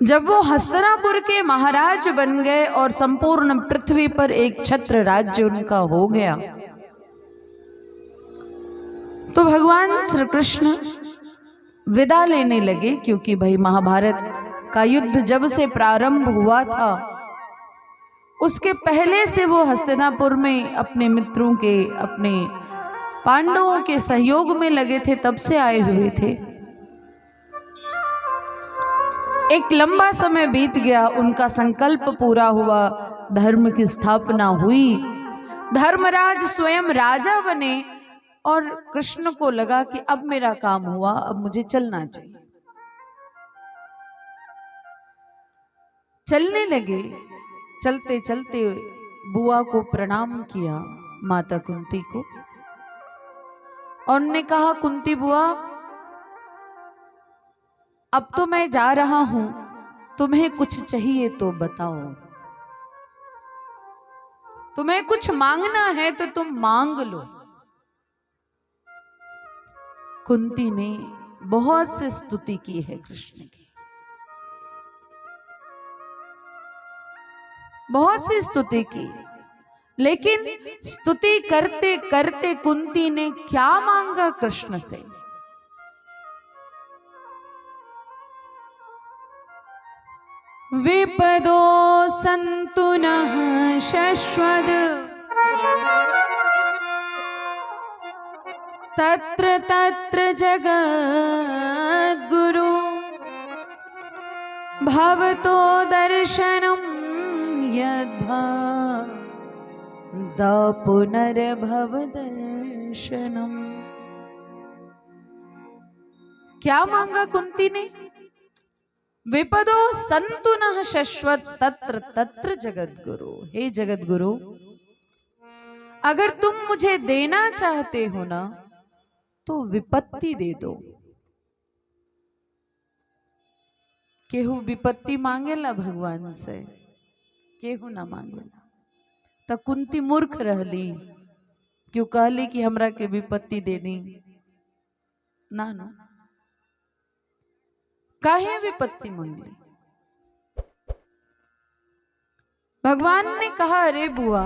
जब वो हस्तिनापुर के महाराज बन गए और संपूर्ण पृथ्वी पर एक छत्र राज्य उनका हो गया, तो भगवान श्री कृष्ण विदा लेने लगे, क्योंकि भाई महाभारत का युद्ध जब से प्रारंभ हुआ था उसके पहले से वो हस्तिनापुर में अपने मित्रों के, अपने पांडवों के सहयोग में लगे थे, तब से आए हुए थे। एक लंबा समय बीत गया, उनका संकल्प पूरा हुआ, धर्म की स्थापना हुई, धर्मराज स्वयं राजा बने और कृष्ण को लगा कि अब मेरा काम हुआ, अब मुझे चलना चाहिए। चलने लगे। चलते चलते बुआ को प्रणाम किया, माता कुंती को, और ने कहा, कुंती बुआ अब तो मैं जा रहा हूं, तुम्हें कुछ चाहिए तो बताओ, तुम्हें कुछ मांगना है तो तुम मांग लो। कुंती ने बहुत सी स्तुति की है कृष्ण की, बहुत सी स्तुति की, लेकिन स्तुति करते करते कुंती ने क्या मांगा कृष्ण से? विपदो सन्तु नः शश्वत् तत्र तत्र जगद्गुरु भवतो दर्शनं यद्भादा पुनर्भव दर्शनम। क्या मांगा कुंती ने? विपदो सन्तु नः शश्वत् तत्र तत्र जगद्गुरु। हे जगद्गुरु, अगर तुम मुझे देना चाहते हो ना तो विपत्ति दे दो। केहू विपत्ति मांगेला भगवान से, केहू ना मांगेला। तो कुंती मूर्ख रहली, क्यों कहली कि हमरा के विपत्ति दे दी? ना ना, काहे विपत्ति मांगली? भगवान ने कहा, अरे बुआ,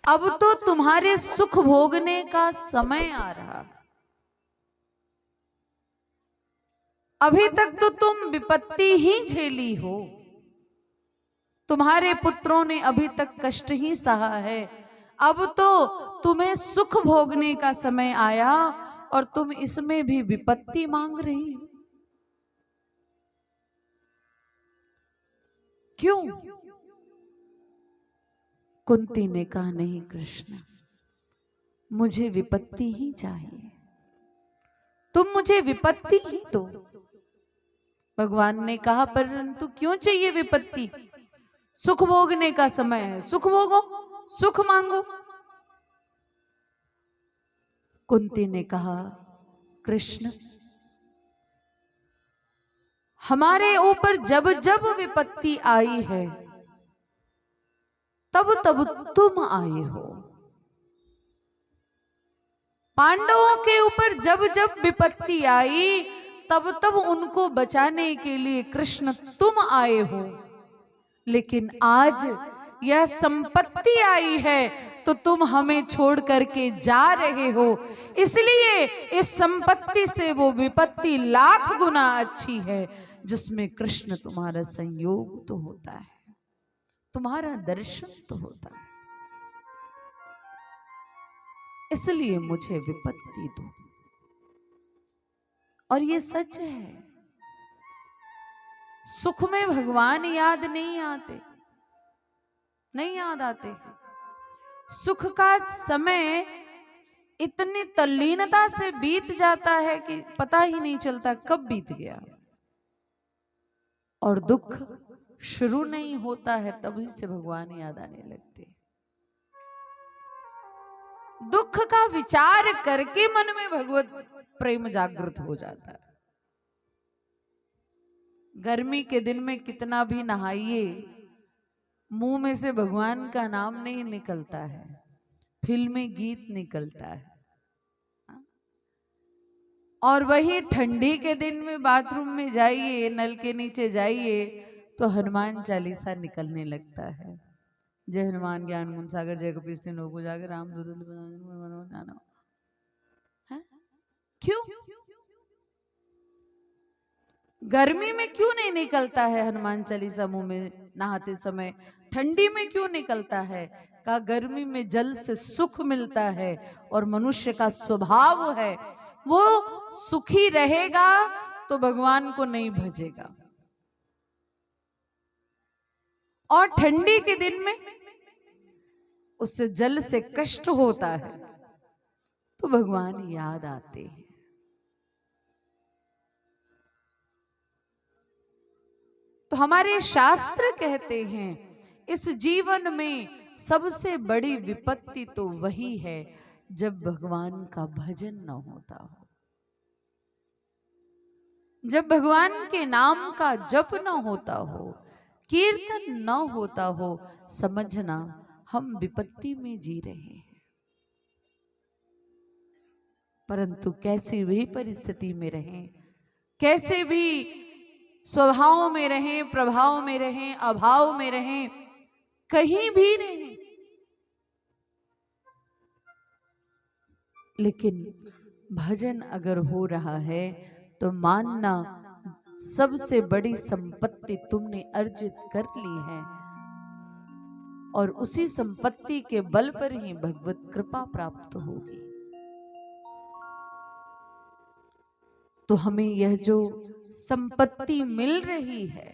अब तो तुम्हारे सुख भोगने का समय आ रहा, अभी तक तो तुम विपत्ति ही झेली हो, तुम्हारे पुत्रों ने अभी तक कष्ट ही सहा है, अब तो तुम्हें सुख भोगने का समय आया और तुम इसमें भी विपत्ति मांग रही हो, क्यों? कुंती ने कहा, नहीं कृष्ण, मुझे विपत्ति ही चाहिए, तुम मुझे विपत्ति ही दो। भगवान ने कहा, परंतु क्यों चाहिए विपत्ति? सुख भोगने का समय है, सुख भोगो, सुख मांगो। कुंती ने कहा, कृष्ण, हमारे ऊपर जब जब विपत्ति आई है तब तब तुम आए हो, पांडवों के ऊपर जब जब विपत्ति आई तब तब उनको बचाने के लिए कृष्ण तुम आए हो, लेकिन आज यह संपत्ति आई है तो तुम हमें छोड़ करके जा रहे हो, इसलिए इस संपत्ति से वो विपत्ति लाख गुना अच्छी है जिसमें कृष्ण तुम्हारा संयोग तो होता है, तुम्हारा दर्शन तो होता है, इसलिए मुझे विपत्ति दो। और ये सच है, सुख में भगवान याद नहीं आते, नहीं याद आते। सुख का समय इतनी तल्लीनता से बीत जाता है कि पता ही नहीं चलता कब बीत गया, और दुख शुरू नहीं होता है तभी से भगवान याद आने लगते। दुख का विचार करके मन में भगवत प्रेम जागृत हो जाता है। गर्मी के दिन में कितना भी नहाइए, मुंह में से भगवान का नाम नहीं निकलता है, फिल्मी गीत निकलता है। और वही ठंडी के दिन में बाथरूम में जाइए, नल के नीचे जाइए तो हनुमान चालीसा निकलने लगता है। जय हनुमान ज्ञान गुण सागर, जय कपीस तिन लोको जागर, राम दूत जाना है। क्यों? गर्मी में क्यों नहीं निकलता है हनुमान चालीसा मुंह में नहाते समय? ठंडी में क्यों निकलता है? का गर्मी में जल से सुख मिलता है और मनुष्य का स्वभाव है वो सुखी रहेगा तो भगवान को नहीं भजेगा, और ठंडी के दिन में उससे जल से कष्ट होता है तो भगवान याद आते हैं। तो हमारे शास्त्र कहते हैं इस जीवन में सबसे बड़ी विपत्ति तो वही है जब भगवान का भजन न होता हो, जब भगवान के नाम का जप न होता हो, कीर्तन न होता हो। समझना हम विपत्ति में जी रहे हैं। परंतु कैसी भी परिस्थिति में रहें, कैसे भी स्वभाव में रहें, प्रभाव में रहें, अभाव में रहें, कहीं भी रहें, लेकिन भजन अगर हो रहा है तो मानना सबसे बड़ी संपत्ति तुमने अर्जित कर ली है और उसी संपत्ति के बल पर ही भगवत कृपा प्राप्त होगी। तो हमें यह जो संपत्ति मिल रही है,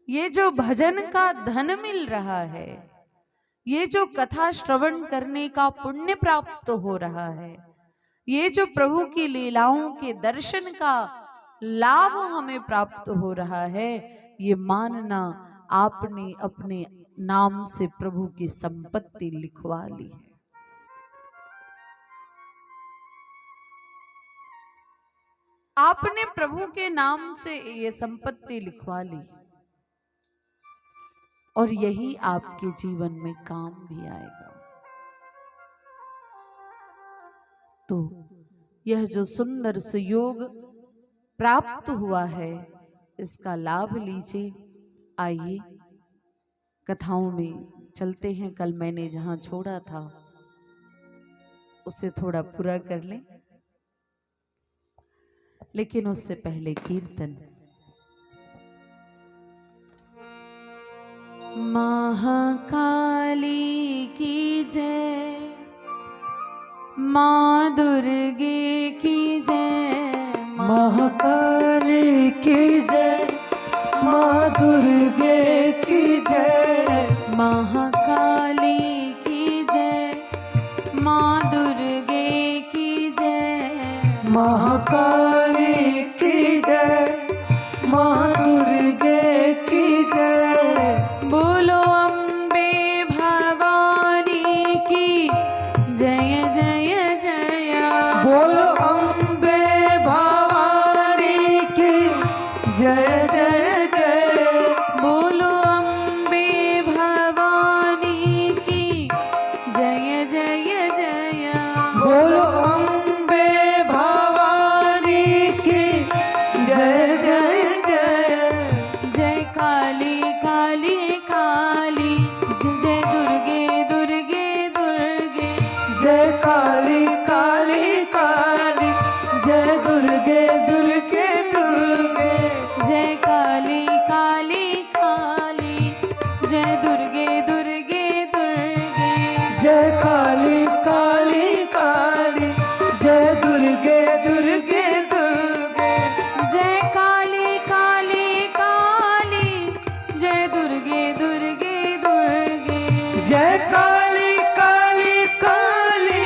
ये जो भजन का धन मिल रहा है, ये जो कथा श्रवण करने का पुण्य प्राप्त हो रहा है, ये जो प्रभु की लीलाओं के दर्शन का लाभ हमें प्राप्त हो रहा है, ये मानना आपने अपने नाम से प्रभु की संपत्ति लिखवा ली है। आपने प्रभु के नाम से ये संपत्ति लिखवा ली और यही आपके जीवन में काम भी आएगा। तो यह जो सुंदर सुयोग प्राप्त हुआ है इसका लाभ लीजिए। आइए कथाओं में चलते हैं। कल मैंने जहां छोड़ा था उसे थोड़ा पूरा कर लें, लेकिन उससे पहले कीर्तन। महाकाली की जय, माँ दुर्गे की जय, महाकाली की जय, माँ दुर्गे की जय, महाकाली की जय, माँ दुर्गे की जय, महाकाली की जय, माँ दुर्गे की जय। बोलो अम्बे भवानी की जय जय जय, बोलो अम्बे भवानी की जय जय जय, बोलो अम्बे भवानी की जय जय जय, बोलो अम्बे भवानी की जय जय जय। जय काली काली काली, जय दुर्गे दुर्गे दुर्गे, जय काली काली काली, जय दुर्गे दुर्गे दुर्गे, जय काली काली काली, जय दुर्गे दुर्गे दुर्गे, जय काली काली काली, जय दुर्गे दुर्गे दुर्गे, जय काली काली काली, जय दुर्गे दुर्गे दुर्गे, जय काली काली काली,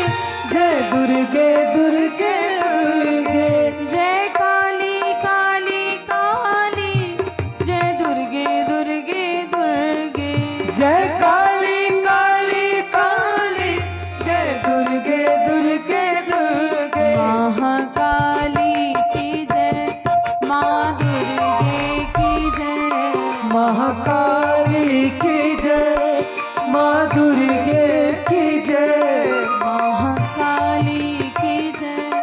जय दुर्गे दुर्गे दुर्गे, जय काली काली काली, जय दुर्गे दुर्गे दुर्गे, जय काली काली काली, जय दुर्गे दुर्गे दुर्गे। महाकाली की जय, माँ दुर्गे की जय, महाकाली की जय, माँ दुर्गे की जय, महाकाली की जय,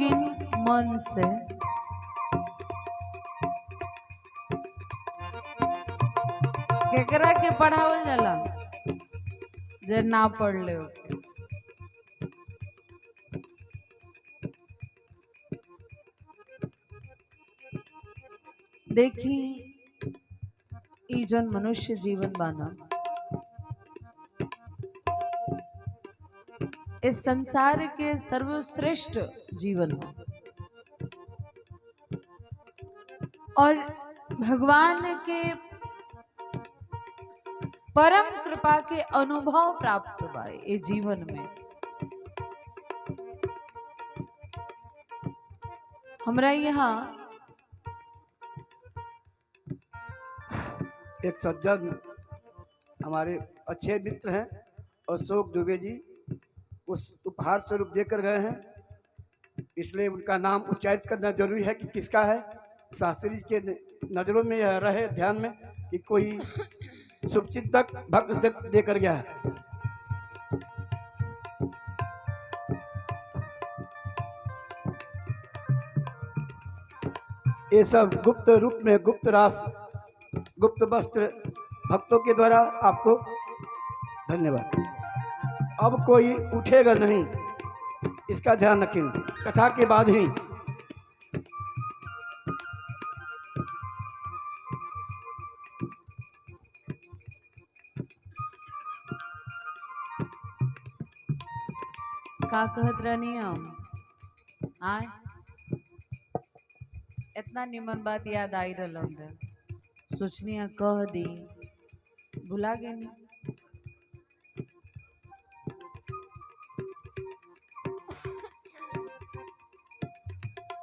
लोगिन मन से केकरा के पढ़ावल जाला जे ना पढ़ ले ओके। देखी ई जन मनुष्य जीवन बाना इस संसार के सर्वश्रेष्ठ जीवन हो और भगवान के परम कृपा के अनुभव प्राप्त हुआ ये जीवन में। हमरा यहाँ एक सज्जन हमारे अच्छे मित्र हैं अशोक दुबे जी, उस उपहार स्वरूप देकर गए हैं, इसलिए उनका नाम उच्चारित करना जरूरी है कि किसका है। शास्त्री के नज़रों में यह रहे ध्यान में कि कोई शुभचिंतक भक्त देकर गया है। ये सब गुप्त रूप में गुप्त रास गुप्त वस्त्र भक्तों के द्वारा आपको धन्यवाद। अब कोई उठेगा नहीं, इसका ध्यान रखें, कथा के बाद ही। का कहत रहनी हम आए इतना निमन बात याद आई रहा सोचनी कह दी भुला गए नहीं।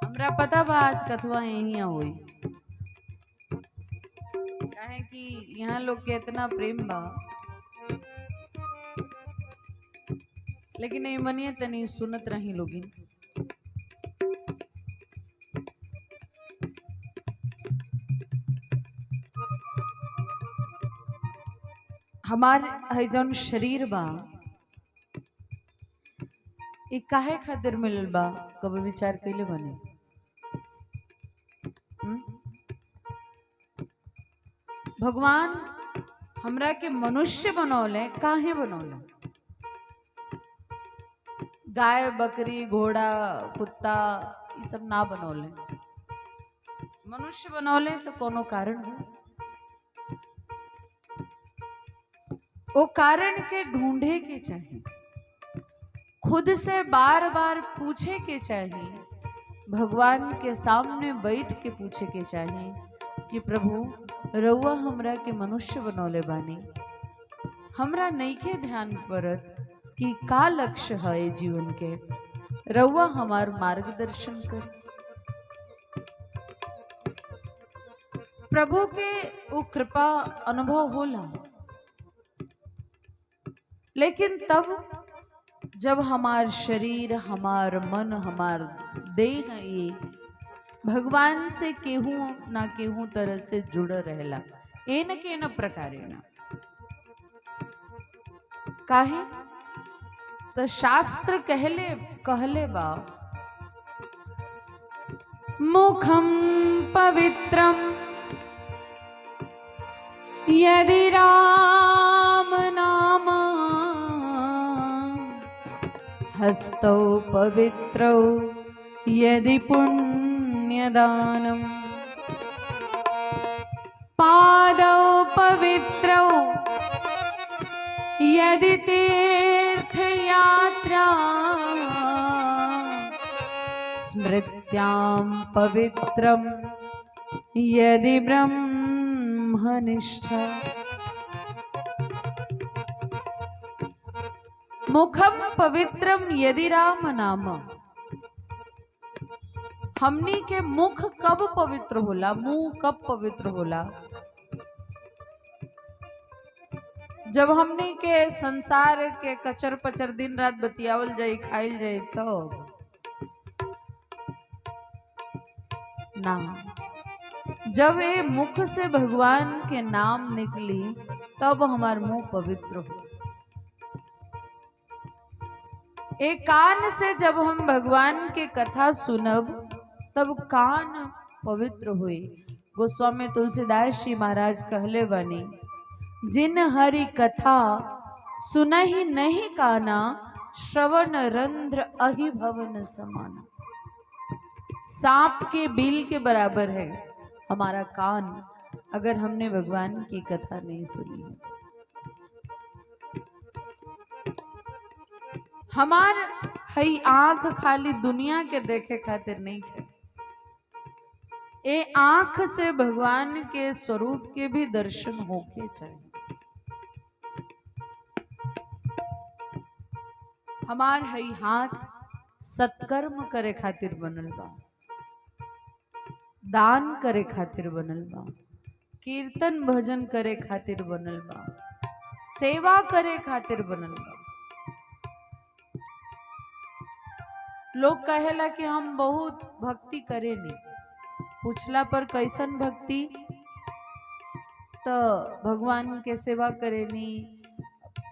हमरा पता बा आज कथवा यही हुई काहे कि यहाँ लोग के इतना प्रेम बा, लेकिन नहीं मनिए तनी सुनत रही लोगिन। हमार है जौन शरीर बा ये काहे खातिर मिलल बा, कभी विचार कैले बने? भगवान हमरा के मनुष्य बनौले, काहे बनौले? गाय बकरी घोड़ा कुत्ता ये सब ना बनौले, मनुष्य बनौले तो कोनो कारण हो। वो कारण के ढूंढे के चाहिए, खुद से बार बार पूछे के चाहिए, भगवान के सामने बैठ के पूछे के चाहिए कि प्रभु रउआ हमरा के मनुष्य बनौले बानी, हमरा नइखे ध्यान पड़त कि का लक्ष्य है जीवन के, रउआ हमार मार्गदर्शन कर। प्रभु के वो कृपा अनुभव होला, लेकिन तब जब हमार शरीर हमार मन हमार देह ये भगवान से केहू ना केहू तरह से जुड़ रहेला, ए न के न प्रकारे ना। काहे तो शास्त्र कहले बा मुखम पवित्रम यदि राम नाम हस्तौ पवित्रौ यदि पुण्यदानम पादौ पवित्रौ यदि तीर्थयात्रा स्मृत्यां पवित्रं यदि ब्रह्मनिष्ठा। मुखम पवित्रम यदि राम नाम, हमनी के मुख कब पवित्र होला, मुंह कब पवित्र होला? जब हमनी के संसार के कचर पचर दिन रात बतियावल जाए खाइल जाए तो ना, जब ये मुख से भगवान के नाम निकली तब हमार मुंह पवित्र हो। एक कान से जब हम भगवान के कथा सुनब तब कान पवित्र हुए। गोस्वामी तुलसीदास जी महाराज कहले बनी, जिन हरि कथा सुनहि नहीं काना, श्रवण रंध्र अहि भवन समाना। सांप के बिल के बराबर है हमारा कान, अगर हमने भगवान की कथा नहीं सुनी है। हमार हई आंख खाली दुनिया के देखे खातिर नहीं है, ए आंख से भगवान के स्वरूप के भी दर्शन होके चाहिए। हमार हई हाथ सत्कर्म करे खातिर बनल बा, दान करे खातिर बनल बा, कीर्तन भजन करे खातिर बनल बा, सेवा करे खातिर बनल बा। लोग कहेला कि हम बहुत भक्ति करे नहीं, पूछला पर कैसन भक्ति, तो भगवान के सेवा करे नहीं,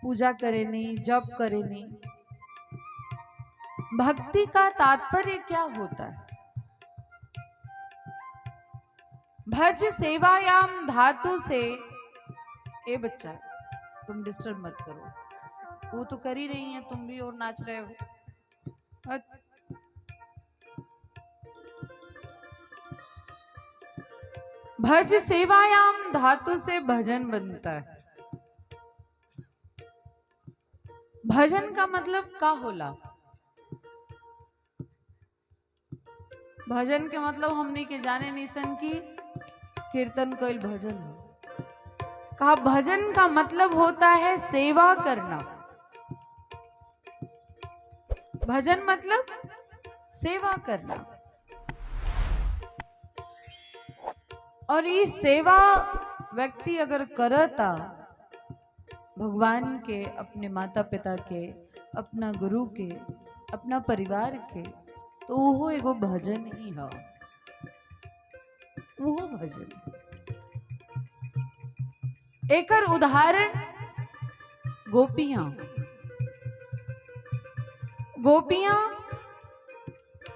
पूजा करे नहीं, जप करे नहीं। भक्ति का तात्पर्य क्या होता है? भज सेवायाम धातु से, ए बच्चा तुम डिस्टर्ब मत करो, वो तो कर ही रही है, तुम भी और नाच रहे हो। भज सेवायाम धातु से भजन बनता है। भजन का मतलब का होला? भजन के मतलब हमने के जाने निसन की कीर्तन कोई भजन हो। कहा भजन का मतलब होता है सेवा करना। भजन मतलब सेवा करना, और ये सेवा व्यक्ति अगर करता भगवान के, अपने माता पिता के, अपना गुरु के, अपना परिवार के, तो वो एगो भजन ही है, वो भजन। एकर उदाहरण गोपियां। गोपियां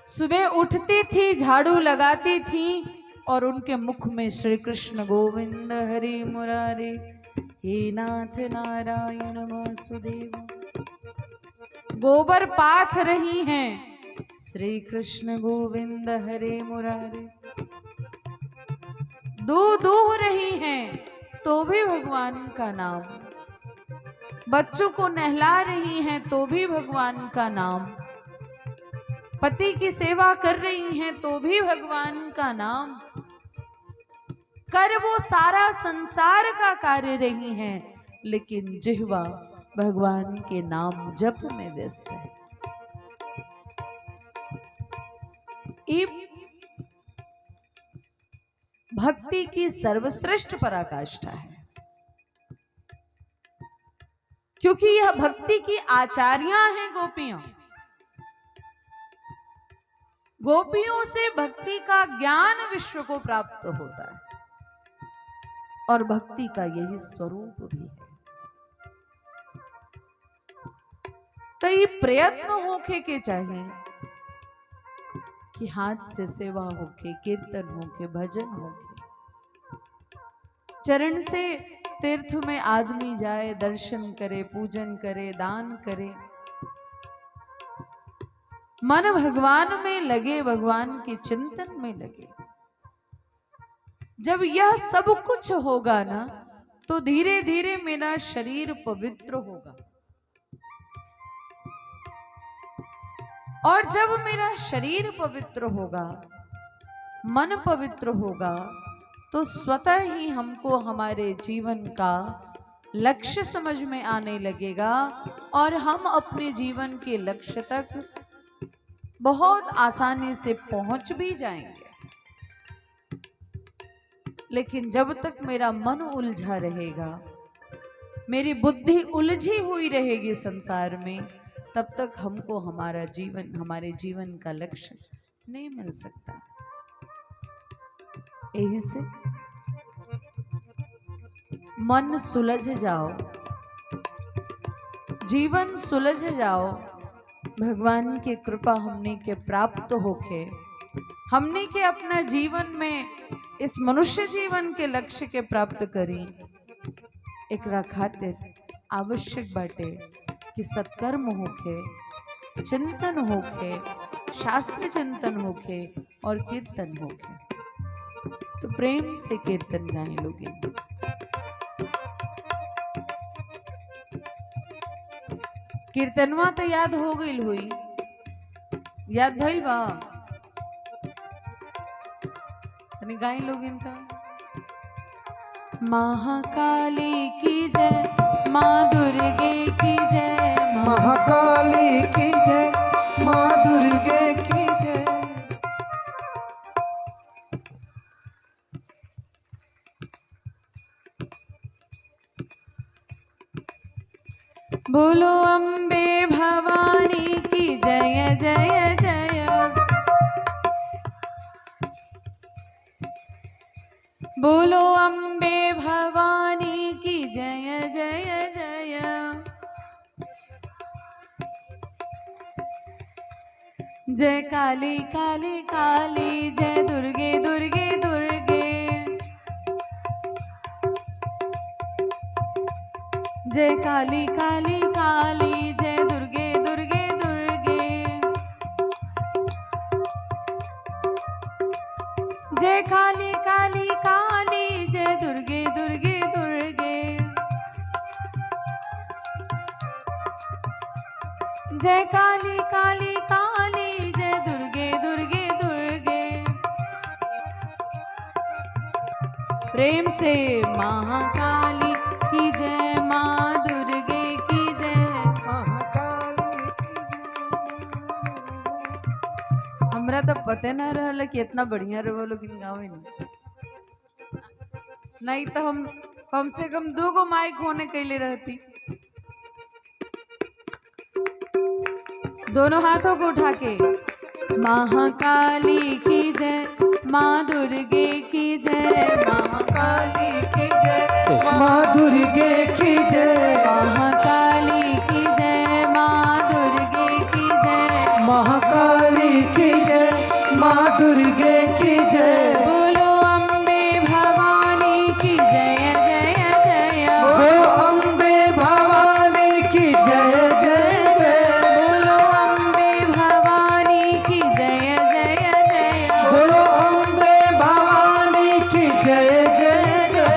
सुबह उठती थी, झाड़ू लगाती थी और उनके मुख में श्री कृष्ण गोविंद हरि मुरारी, हे नाथ नारायण वासुदेव। गोबर पाथ रही हैं, श्री कृष्ण गोविंद हरे मुरारी। दूध दूह रही हैं तो भी भगवान का नाम। बच्चों को नहला रही हैं तो भी भगवान का नाम। पति की सेवा कर रही हैं तो भी भगवान का नाम। कर वो सारा संसार का कार्य रही हैं, लेकिन जिह्वा भगवान के नाम जप में व्यस्त है। भक्ति की सर्वश्रेष्ठ पराकाष्ठा है, क्योंकि यह भक्ति की आचार्या हैं गोपियां। गोपियों से भक्ति का ज्ञान विश्व को प्राप्त होता है, और भक्ति का यही स्वरूप भी है। तो ये प्रयत्न होके के चाहिए कि हाथ से सेवा होके, कीर्तन होके, भजन होके, चरण से तीर्थ में आदमी जाए, दर्शन करे, पूजन करे, दान करे, मन भगवान में लगे, भगवान के चिंतन में लगे। जब यह सब कुछ होगा ना, तो धीरे धीरे मेरा शरीर पवित्र होगा, और जब मेरा शरीर पवित्र होगा, मन पवित्र होगा, तो स्वतः ही हमको हमारे जीवन का लक्ष्य समझ में आने लगेगा, और हम अपने जीवन के लक्ष्य तक बहुत आसानी से पहुंच भी जाएंगे। लेकिन जब तक मेरा मन उलझा रहेगा, मेरी बुद्धि उलझी हुई रहेगी संसार में, तब तक हमको हमारा जीवन, हमारे जीवन का लक्ष्य नहीं मिल सकता। यही से मन सुलझ जाओ, जीवन सुलझ जाओ, भगवान की कृपा हमने के प्राप्त होके, हमने के अपना जीवन में इस मनुष्य जीवन के लक्ष्य के प्राप्त करी। एकरा खातिर आवश्यक बाटे कि सत्कर्म होके, चिंतन होके, शास्त्र चिंतन होके और कीर्तन होके। तो प्रेम से कीर्तन गाएं लोगे। कीर्तनवा तो याद हो गई हुई, याद भइल बा? तनी गाई लोगिन तो। महाकाली की जय, माँ दुर्गे की जय, महाकाली की जय, माँ दुर्गे की जय। बोलो अम्बे भवानी की जय जय जय। बोलो अम्बे भवानी की जय जय जय। जय काली काली काली, जय दुर्गे दुर्गे दुर्गे। जय काली काली काली, जय दुर्गे दुर्गे दुर्गे। जय काली काली काली, जय दुर्गे दुर्गे दुर्गे। जय काली काली काली, जय दुर्गे दुर्गे दुर्गे। प्रेम से महाकाली की जय, माँ दुर्गे की जय। महाकाली हमरा तो पते ना रहल कि इतना बढ़िया रहो लोग गावे नहीं तो हम कम से कम 2 गो माइक होने के लिए रहती। दोनों हाथों को उठा के महाकाली की जय, माँ दुर्गे की जय। महाकाली की जय, माँ दुर्गे की जय। महाकाली की जय, माँ दुर्गे की जय। महाकाली की जय, माँ दुर्गे की जय। बोलो अम्बे भवानी की जय जय जय। बोलो अम्बे भवानी की जय जय जय। बोलो अम्बे भवानी की जय जय जय। बोलो अम्बे भवानी की जय जय जय।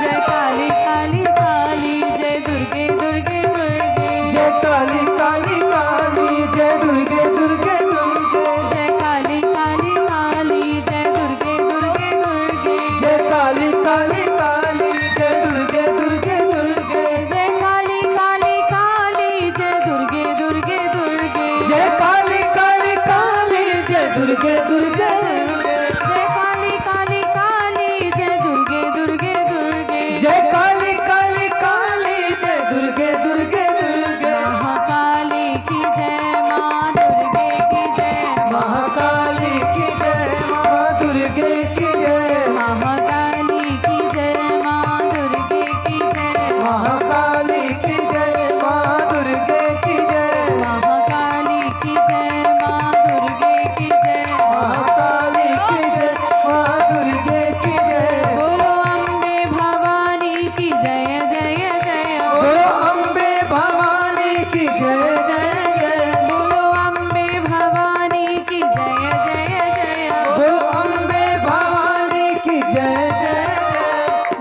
जय काली काली काली, जय दुर्गे दुर्गे दुर्गे। जय काली काली काली, जय दुर्गे दुर्गे दुर्गे। जय काली काली काली, जय दुर्गे दुर्गे दुर्गे। जय काली काली काली, जय दुर्गे दुर्गे दुर्गे। जय काली काली काली, जय दुर्गे दुर्गे दुर्गे। जय काली काली काली, जय दुर्गे दुर्गे दुर्गे। जय काली काली काली, जय दुर्गे दुर्गे दुर्गे। जय काली काली काली, जय दुर्गे दुर्गे दुर्गे। महाकाली की जय, माँ दुर्गे की जय। महाकाली की जय, माँ दुर्गे की जय। महाकाली की जय, माँ दुर्गे की जय। महाकाली की जय, माँ दुर्गे की जय। महाकाली की जय, माँ दुर्गे की जय। महाकाली की जय, माँ दुर्गे की जय। बोलो अम्बे भवानी की जय जय जय। बोलो अम्बे भवानी की जय जय जय। बोलो अम्बे भवानी की जय जय जय। बोलो अम्बे भवानी की जय जय जय।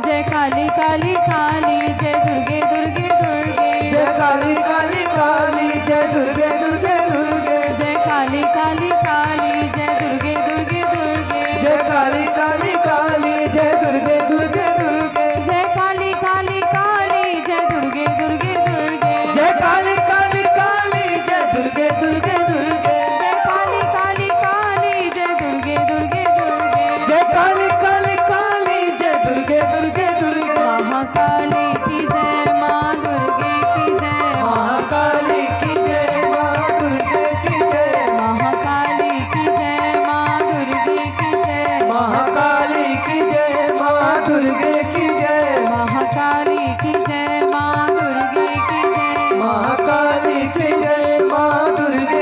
जय काली काली काली, जय दुर्गे दुर्गे दुर्गे। जय काली काली काली, जय दुर्गे दुर्गे दुर्गे। जय काली काली काली, जय दुर्गे दुर्गे दुर्गे। जय काली काली काली, जय दुर्गे दुर्गे दुर्गे। जय काली काली काली, जय दुर्गे दुर्गे दुर्गे। जय काली काली काली, जय दुर्गे दुर्गे दुर्गे। जय काली काली काली, जय दुर्गे दुर्गे दुर्गे। जय काली काली काली, जय दुर्गे दुर्गे दुर्गे। महाकाली की जय, माँ दुर्गे की जय। महाकाली की जय, माँ दुर्गे की जय। महाकाली की जय, माँ दुर्गे की जय। महाकाली की जय, माँ दुर्गे की जय। महाकाली की जय, माँ दुर्गे की जय। महाकाली की जय, माँ दुर्गे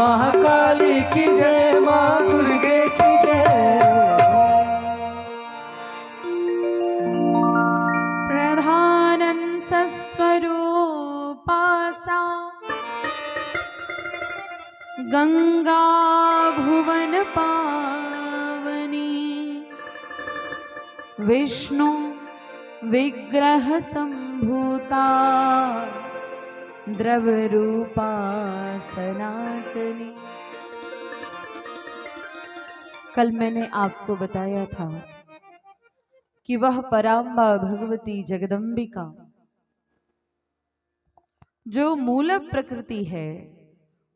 महाकाली की जय, माँ दुर्गे की जय। प्रधानं सस्वरूपा सा गंगा भुवन पावनी, विष्णु विग्रह संभूता द्रव्य रूपा सनातनी। कल मैंने आपको बताया था कि वह पराम्बा भगवती जगदम्बिका जो मूल प्रकृति है,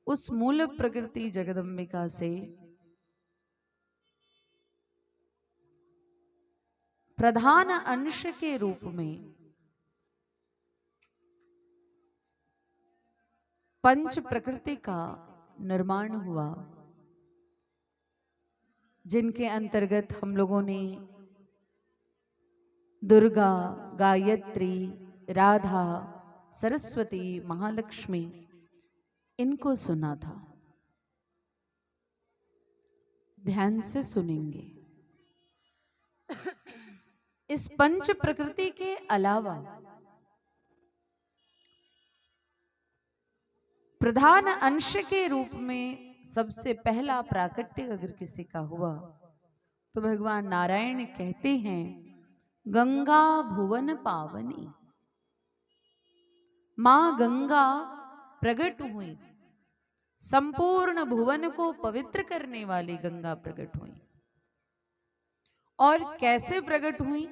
उस मूल प्रकृति जगदम्बिका से प्रधान अंश के रूप में पंच प्रकृति का निर्माण हुआ, जिनके अंतर्गत हम लोगों ने दुर्गा, गायत्री, राधा, सरस्वती, महालक्ष्मी इनको सुना था। ध्यान से सुनेंगे। इस पंच प्रकृति के अलावा प्रधान अंश के रूप में सबसे पहला प्राकट्य अगर किसी का हुआ तो भगवान नारायण कहते हैं गंगा भुवन पावनी। मां गंगा प्रकट हुई, संपूर्ण भुवन को पवित्र करने वाली गंगा प्रकट हुई। और कैसे प्रकट हुई?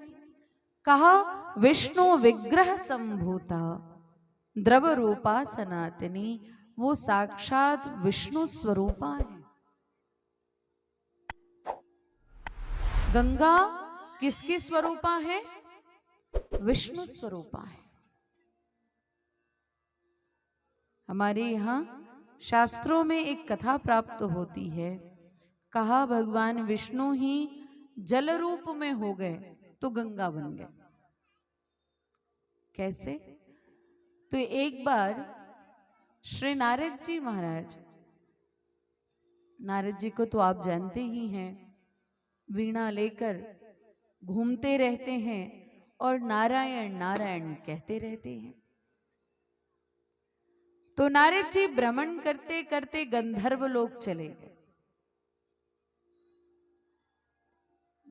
कहा विष्णु विग्रह संभूता द्रव रूपा सनातनी। वो साक्षात विष्णु स्वरूपा है। गंगा किसकी स्वरूपा है? विष्णु स्वरूपा है। हमारे यहाँ शास्त्रों में एक कथा प्राप्त होती है। कहा भगवान विष्णु ही जल रूप में हो गए तो गंगा बन गए। कैसे? तो एक बार श्री नारद जी महाराज, नारद जी को तो आप जानते ही हैं, वीणा लेकर घूमते रहते हैं और नारायण नारायण कहते रहते हैं। तो नारद जी भ्रमण करते करते गंधर्व लोक चले गए।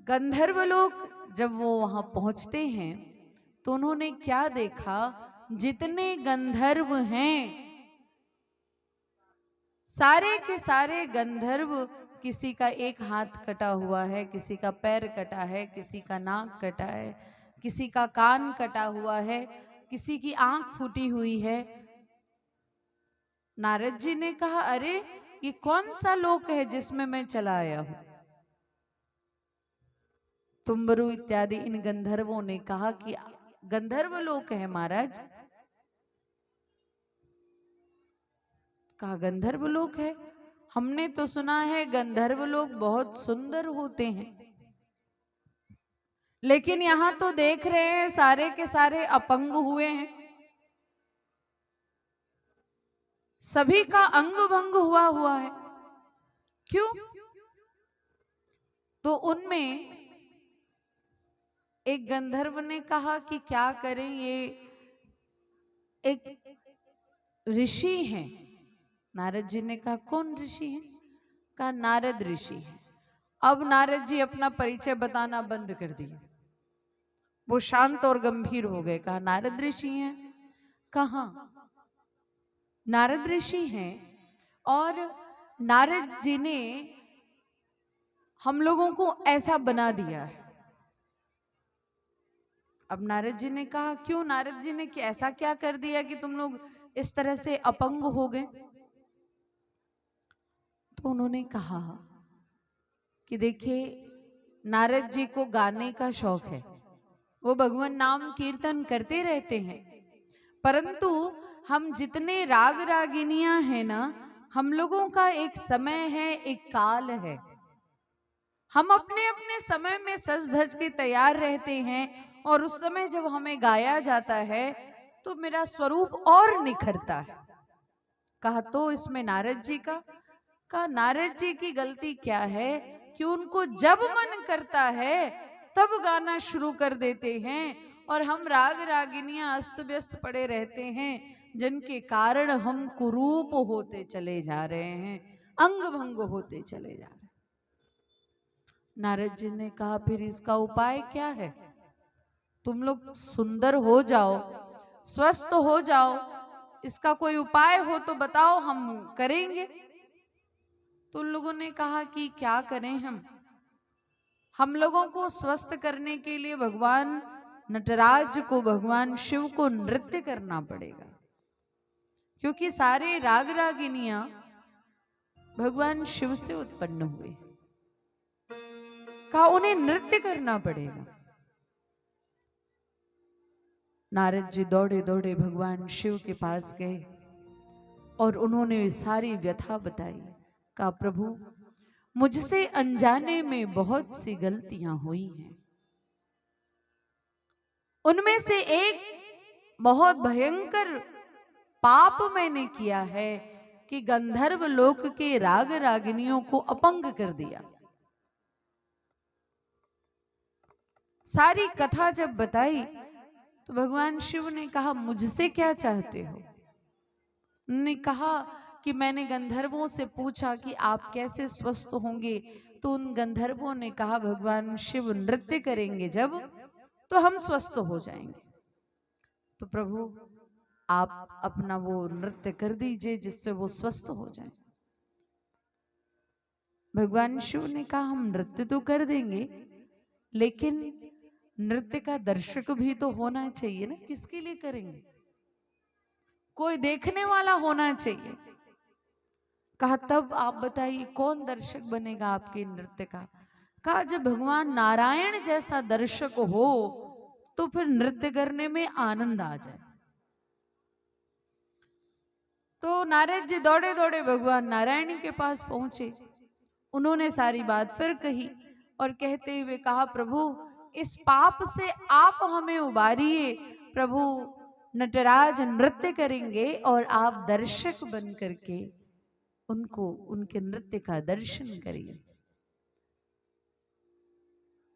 गंधर्व लोक जब वो वहां पहुंचते हैं तो उन्होंने क्या देखा? जितने गंधर्व हैं सारे के सारे गंधर्व, किसी का एक हाथ कटा हुआ है, किसी का पैर कटा है, किसी का नाक कटा है, किसी का कान कटा हुआ है, किसी की आंख फूटी हुई है। नारद जी ने कहा अरे ये कौन सा लोक है जिसमें मैं चला आया हूं? तुम्बरु इत्यादि इन गंधर्वों ने कहा कि गंधर्व लोक है महाराज। कहा गंधर्व लोक है? हमने तो सुना है गंधर्व लोग बहुत सुंदर होते हैं, लेकिन यहां तो देख रहे हैं सारे के सारे अपंग हुए हैं, सभी का अंग भंग हुआ हुआ है। क्यों? तो उनमें एक गंधर्व ने कहा कि क्या करें, ये एक ऋषि हैं। नारद जी ने कहा कौन ऋषि है? कहा नारद ऋषि है। अब नारद जी अपना परिचय बताना बंद कर दिए, वो शांत और गंभीर हो गए। कहा नारद ऋषि हैं? कहा नारद ऋषि हैं और नारद जी ने हम लोगों को ऐसा बना दिया है। अब नारद जी ने कहा क्यों? नारद जी ने ऐसा क्या कर दिया कि तुम लोग इस तरह से अपंग हो गए? तो उन्होंने कहा कि देखिए नारद जी को गाने का शौक है, वो भगवान नाम कीर्तन करते रहते हैं, परंतु हम जितने राग रागिनियां हैं ना, हम लोगों का एक समय है, एक काल है। हम अपने अपने समय में सज धज के तैयार रहते हैं और उस समय जब हमें गाया जाता है तो मेरा स्वरूप और निखरता है। कहा तो इसमें नारद जी का? कहा नारद जी की गलती क्या है कि उनको जब मन करता है तब गाना शुरू कर देते हैं, और हम राग रागिनियां अस्त व्यस्त पड़े रहते हैं, जिनके कारण हम कुरूप होते चले जा रहे हैं, अंग भंग होते चले जा रहे हैं। नारद जी ने कहा फिर इसका उपाय क्या है? तुम लोग सुंदर हो जाओ, स्वस्थ हो जाओ, इसका कोई उपाय हो तो बताओ, हम करेंगे। तो उन लोगों ने कहा कि क्या करें हम लोगों को स्वस्थ करने के लिए भगवान नटराज को, भगवान शिव को नृत्य करना पड़ेगा, क्योंकि सारे राग रागिनियां भगवान शिव से उत्पन्न हुए। कहा उन्हें नृत्य करना पड़ेगा। नारद जी दौड़े दौड़े भगवान शिव के पास गए और उन्होंने सारी व्यथा बताई। कहा प्रभु, मुझसे अनजाने में बहुत सी गलतियां हुई हैं, उनमें से एक बहुत भयंकर पाप मैंने किया है कि गंधर्व लोक के राग रागिनियों को अपंग कर दिया। सारी कथा जब बताई तो भगवान शिव ने कहा मुझसे क्या चाहते हो? उन्होंने कहा कि मैंने गंधर्वों से पूछा कि आप कैसे स्वस्थ होंगे, तो उन गंधर्वों ने कहा भगवान शिव नृत्य करेंगे जब, तो हम स्वस्थ हो जाएंगे। तो प्रभु आप अपना वो नृत्य कर दीजिए जिससे वो स्वस्थ हो जाए। भगवान शिव ने कहा हम नृत्य तो कर देंगे, लेकिन नृत्य का दर्शक भी तो होना चाहिए ना, किसके लिए करेंगे? कोई देखने वाला होना चाहिए। कहा तब आप बताइए कौन दर्शक बनेगा आपके नृत्य का? कहा जब भगवान नारायण जैसा दर्शक हो तो फिर नृत्य करने में आनंद आ जाए। तो नारद जी दौड़े दौड़े भगवान नारायण के पास पहुंचे। उन्होंने सारी बात फिर कही और कहते हुए कहा प्रभु इस पाप से आप हमें उबारिए। प्रभु नटराज नृत्य करेंगे और आप दर्शक बन करके उनको उनके नृत्य का दर्शन करिए।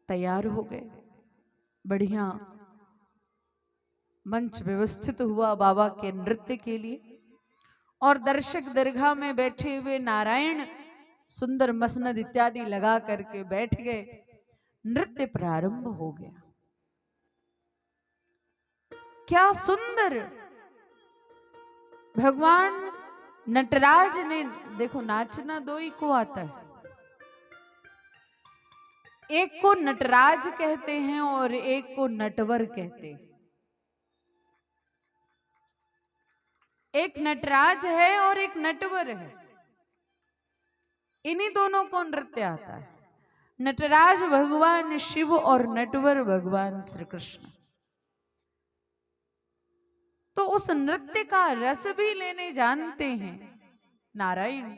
तैयार हो गए, बढ़िया मंच व्यवस्थित हुआ बाबा के नृत्य के लिए, और दर्शक दीर्घा में बैठे हुए नारायण सुंदर मसनद इत्यादि लगा करके बैठ गए। नृत्य प्रारंभ हो गया। क्या सुंदर भगवान नटराज ने, देखो नाचना दो ही को आता है, एक को नटराज कहते हैं और एक को नटवर कहते हैं। एक नटराज है और एक नटवर है, इन्हीं दोनों को नृत्य आता है। नटराज भगवान शिव और नटवर भगवान श्री कृष्ण। तो उस नृत्य का रस भी लेने जानते हैं नारायण।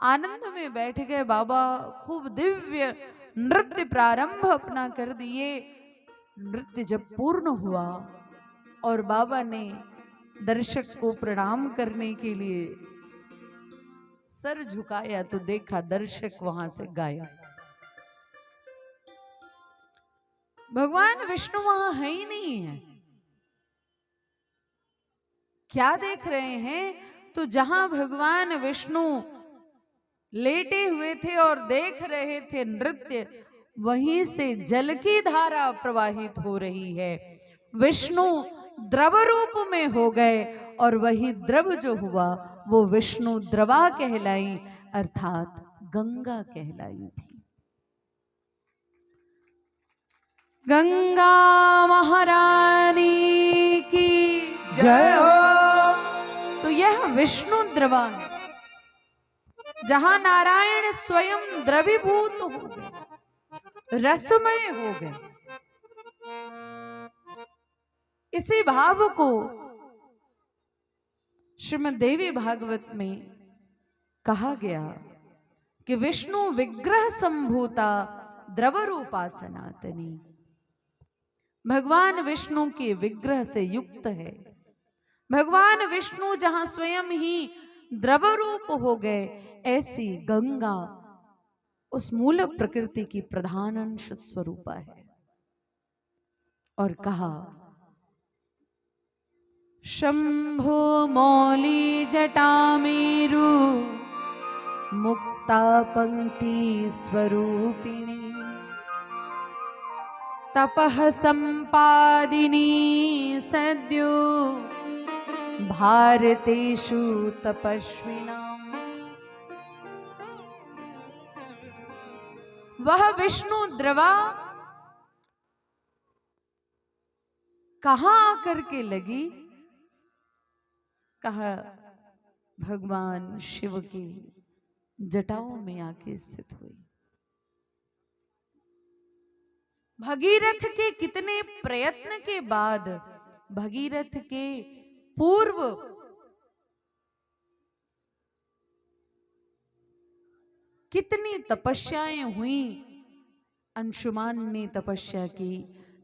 आनंद में बैठ गए बाबा, खूब दिव्य नृत्य प्रारंभ अपना कर दिए। नृत्य जब पूर्ण हुआ और बाबा ने दर्शक को प्रणाम करने के लिए सर झुकाया तो देखा दर्शक वहां से गायब। भगवान विष्णु वहां है ही नहीं है। क्या देख रहे हैं? तो जहां भगवान विष्णु लेटे हुए थे और देख रहे थे नृत्य, वहीं से जल की धारा प्रवाहित हो रही है। विष्णु द्रव रूप में हो गए और वही द्रव जो हुआ वो विष्णु द्रवा कहलाई, अर्थात गंगा कहलाई थी। गंगा महारानी की जय हो। तो यह विष्णु द्रवा है, जहां नारायण स्वयं द्रवीभूत हो गए, रसमय हो गए। इसी भाव को श्रीमद् देवी भागवत में कहा गया कि विष्णु विग्रह संभूता द्रव रूपा सनातनी। भगवान विष्णु के विग्रह से युक्त है। भगवान विष्णु जहां स्वयं ही द्रव रूप हो गए, ऐसी गंगा उस मूल प्रकृति की प्रधान अंश स्वरूपा है। और कहा, शंभो मौली जटामेरु मुक्ता पंक्ति स्वरूपिणी तपः संपादिनी सद्यो भारतेषु तपस्विनाम्। वह विष्णु द्रवा कहां आकर के लगी? कहा, भगवान शिव की जटाओं में आके स्थित हुई। भगीरथ के कितने प्रयत्न के बाद, भगीरथ के पूर्व कितनी तपस्याएं हुई। अंशुमान ने तपस्या की,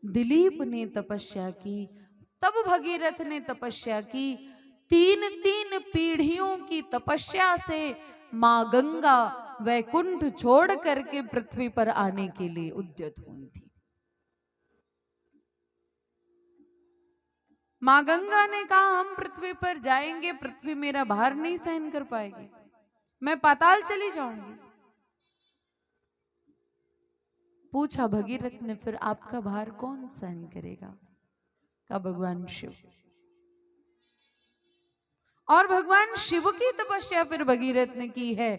दिलीप ने तपस्या की, तब भगीरथ ने तपस्या की। 3-3 पीढ़ियों की तपस्या से मां गंगा वैकुंठ छोड़ करके पृथ्वी पर आने के लिए उद्यत हुई थी। मां गंगा ने कहा, हम पृथ्वी पर जाएंगे, पृथ्वी मेरा भार नहीं सहन कर पाएगी, मैं पाताल चली जाऊंगी। पूछा भगीरथ ने, फिर आपका भार कौन सहन करेगा? कहा, भगवान शिव। और भगवान शिव की तपस्या फिर भगीरथ ने की है,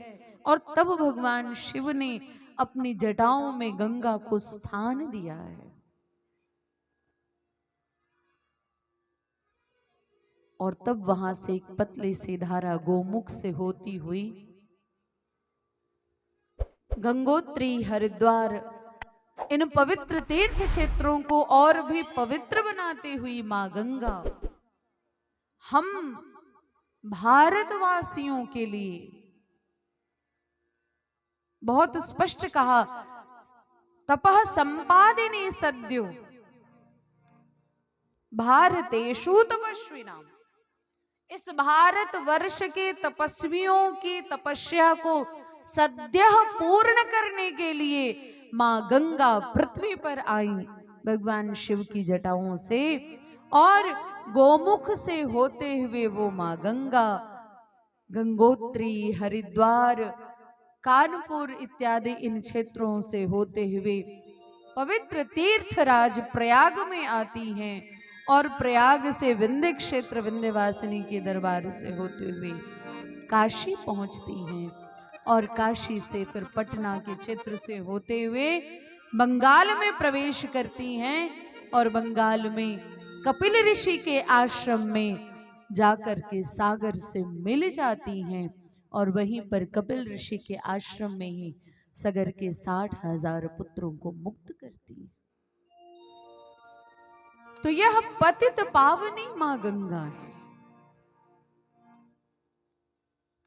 और तब भगवान शिव ने अपनी जटाओं में गंगा को स्थान दिया है। और तब वहां से एक पतली सी धारा गोमुख से होती हुई गंगोत्री, हरिद्वार, इन पवित्र तीर्थ क्षेत्रों को और भी पवित्र बनाते हुई मां गंगा हम भारतवासियों के लिए बहुत स्पष्ट कहा, तपः संपादिनी सद्यो भारतेषु तपस्विनाम्। इस भारत वर्ष के तपस्वियों की तपस्या को सद्य पूर्ण करने के लिए मां गंगा पृथ्वी पर आई भगवान शिव की जटाओं से, और गोमुख से होते हुए वो मां गंगा गंगोत्री, हरिद्वार, कानपुर इत्यादि इन क्षेत्रों से होते हुए पवित्र तीर्थराज प्रयाग में आती हैं, और प्रयाग से विंध्य क्षेत्र विंध्यवासिनी के दरबार से होते हुए काशी पहुंचती हैं, और काशी से फिर पटना के क्षेत्र से होते हुए बंगाल में प्रवेश करती हैं, और बंगाल में कपिल ऋषि के आश्रम में जाकर के सागर से मिल जाती हैं, और वहीं पर कपिल ऋषि के आश्रम में ही सगर के 60,000 पुत्रों को मुक्त करती है। तो यह पतित पावनी मां गंगा है।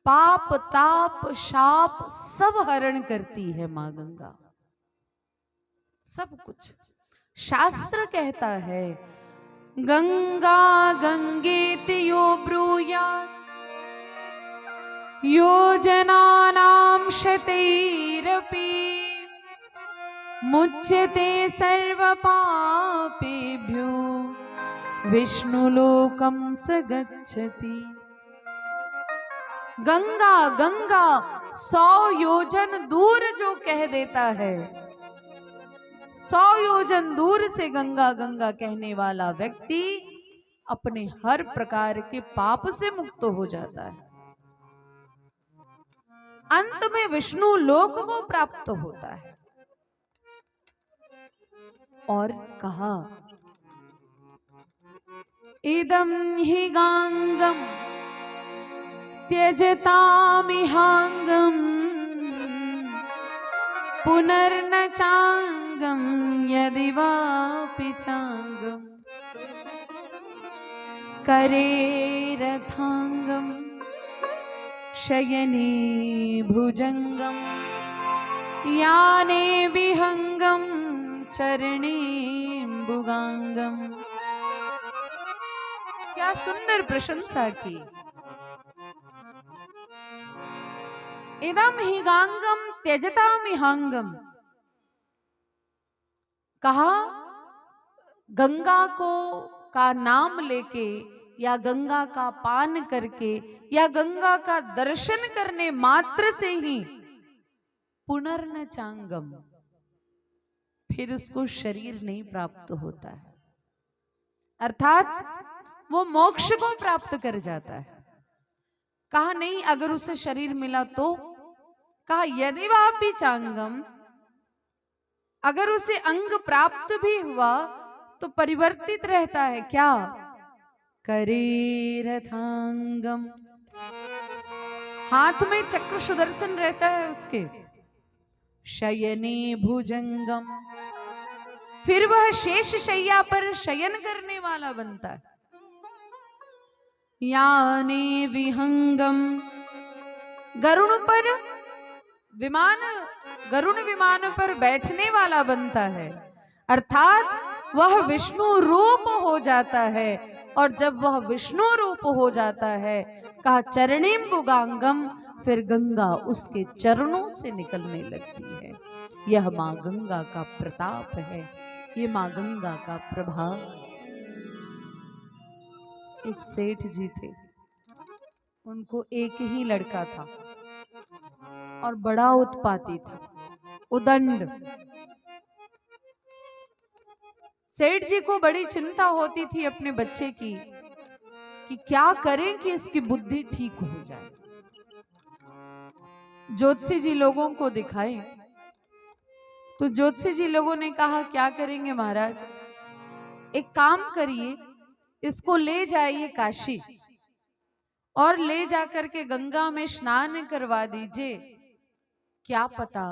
पाप, ताप, शाप सब हरण करती है मां गंगा, सब कुछ। शास्त्र कहता है, गंगा गंगेति यो ब्रूयात् योजनानां शतैरपि मुच्यते सर्व पापेभ्यो विष्णुलोकं स गच्छति। गंगा गंगा 100 योजन दूर जो कह देता है, 100 योजन दूर से गंगा गंगा कहने वाला व्यक्ति अपने हर प्रकार के पाप से मुक्त हो जाता है, अंत में विष्णु लोक को प्राप्त होता है। और कहा, इदं हि गांगम त्यजतामिहांगम पुनर्न चांगम यदि वापि चांगम करे रथांगम शयने भुजंगम याने विहंगम चरणे बुगांगम। क्या सुंदर प्रशंसा की। इदम हिगांगम त्यजता मिहांगम। कहा गंगा को का नाम लेके या गंगा का पान करके या गंगा का दर्शन करने मात्र से ही पुनर्न चांगम, फिर उसको शरीर नहीं प्राप्त होता है, अर्थात वो मोक्ष को प्राप्त कर जाता है। कहा नहीं, अगर उसे शरीर मिला तो? कहा यदि वापि चांगम, अगर उसे अंग प्राप्त भी हुआ तो परिवर्तित रहता है क्या? करेरथांगम, हाथ में चक्र सुदर्शन रहता है उसके। शयने भुजंगम, फिर वह शेष शैया पर शयन करने वाला बनता है। याने विहंगम, गरुण पर विमान, गरुण विमान पर बैठने वाला बनता है, अर्थात वह विष्णु रूप हो जाता है। और जब वह विष्णु रूप हो जाता है, कहा चरणेम्बुगांगम, फिर गंगा उसके चरणों से निकलने लगती है। यह माँ गंगा का प्रताप है, ये माँ गंगा का प्रभाव। एक सेठ जी थे, उनको एक ही लड़का था और बड़ा उत्पाती था, उदंड। सेठ जी को बड़ी चिंता होती थी अपने बच्चे की कि क्या करें कि इसकी बुद्धि ठीक हो जाए। ज्योतिषी जी लोगों को दिखाए तो ज्योतिषी जी लोगों ने कहा क्या करेंगे महाराज, एक काम करिए, इसको ले जाइए काशी और ले जाकर के गंगा में स्नान करवा दीजिए। क्या पता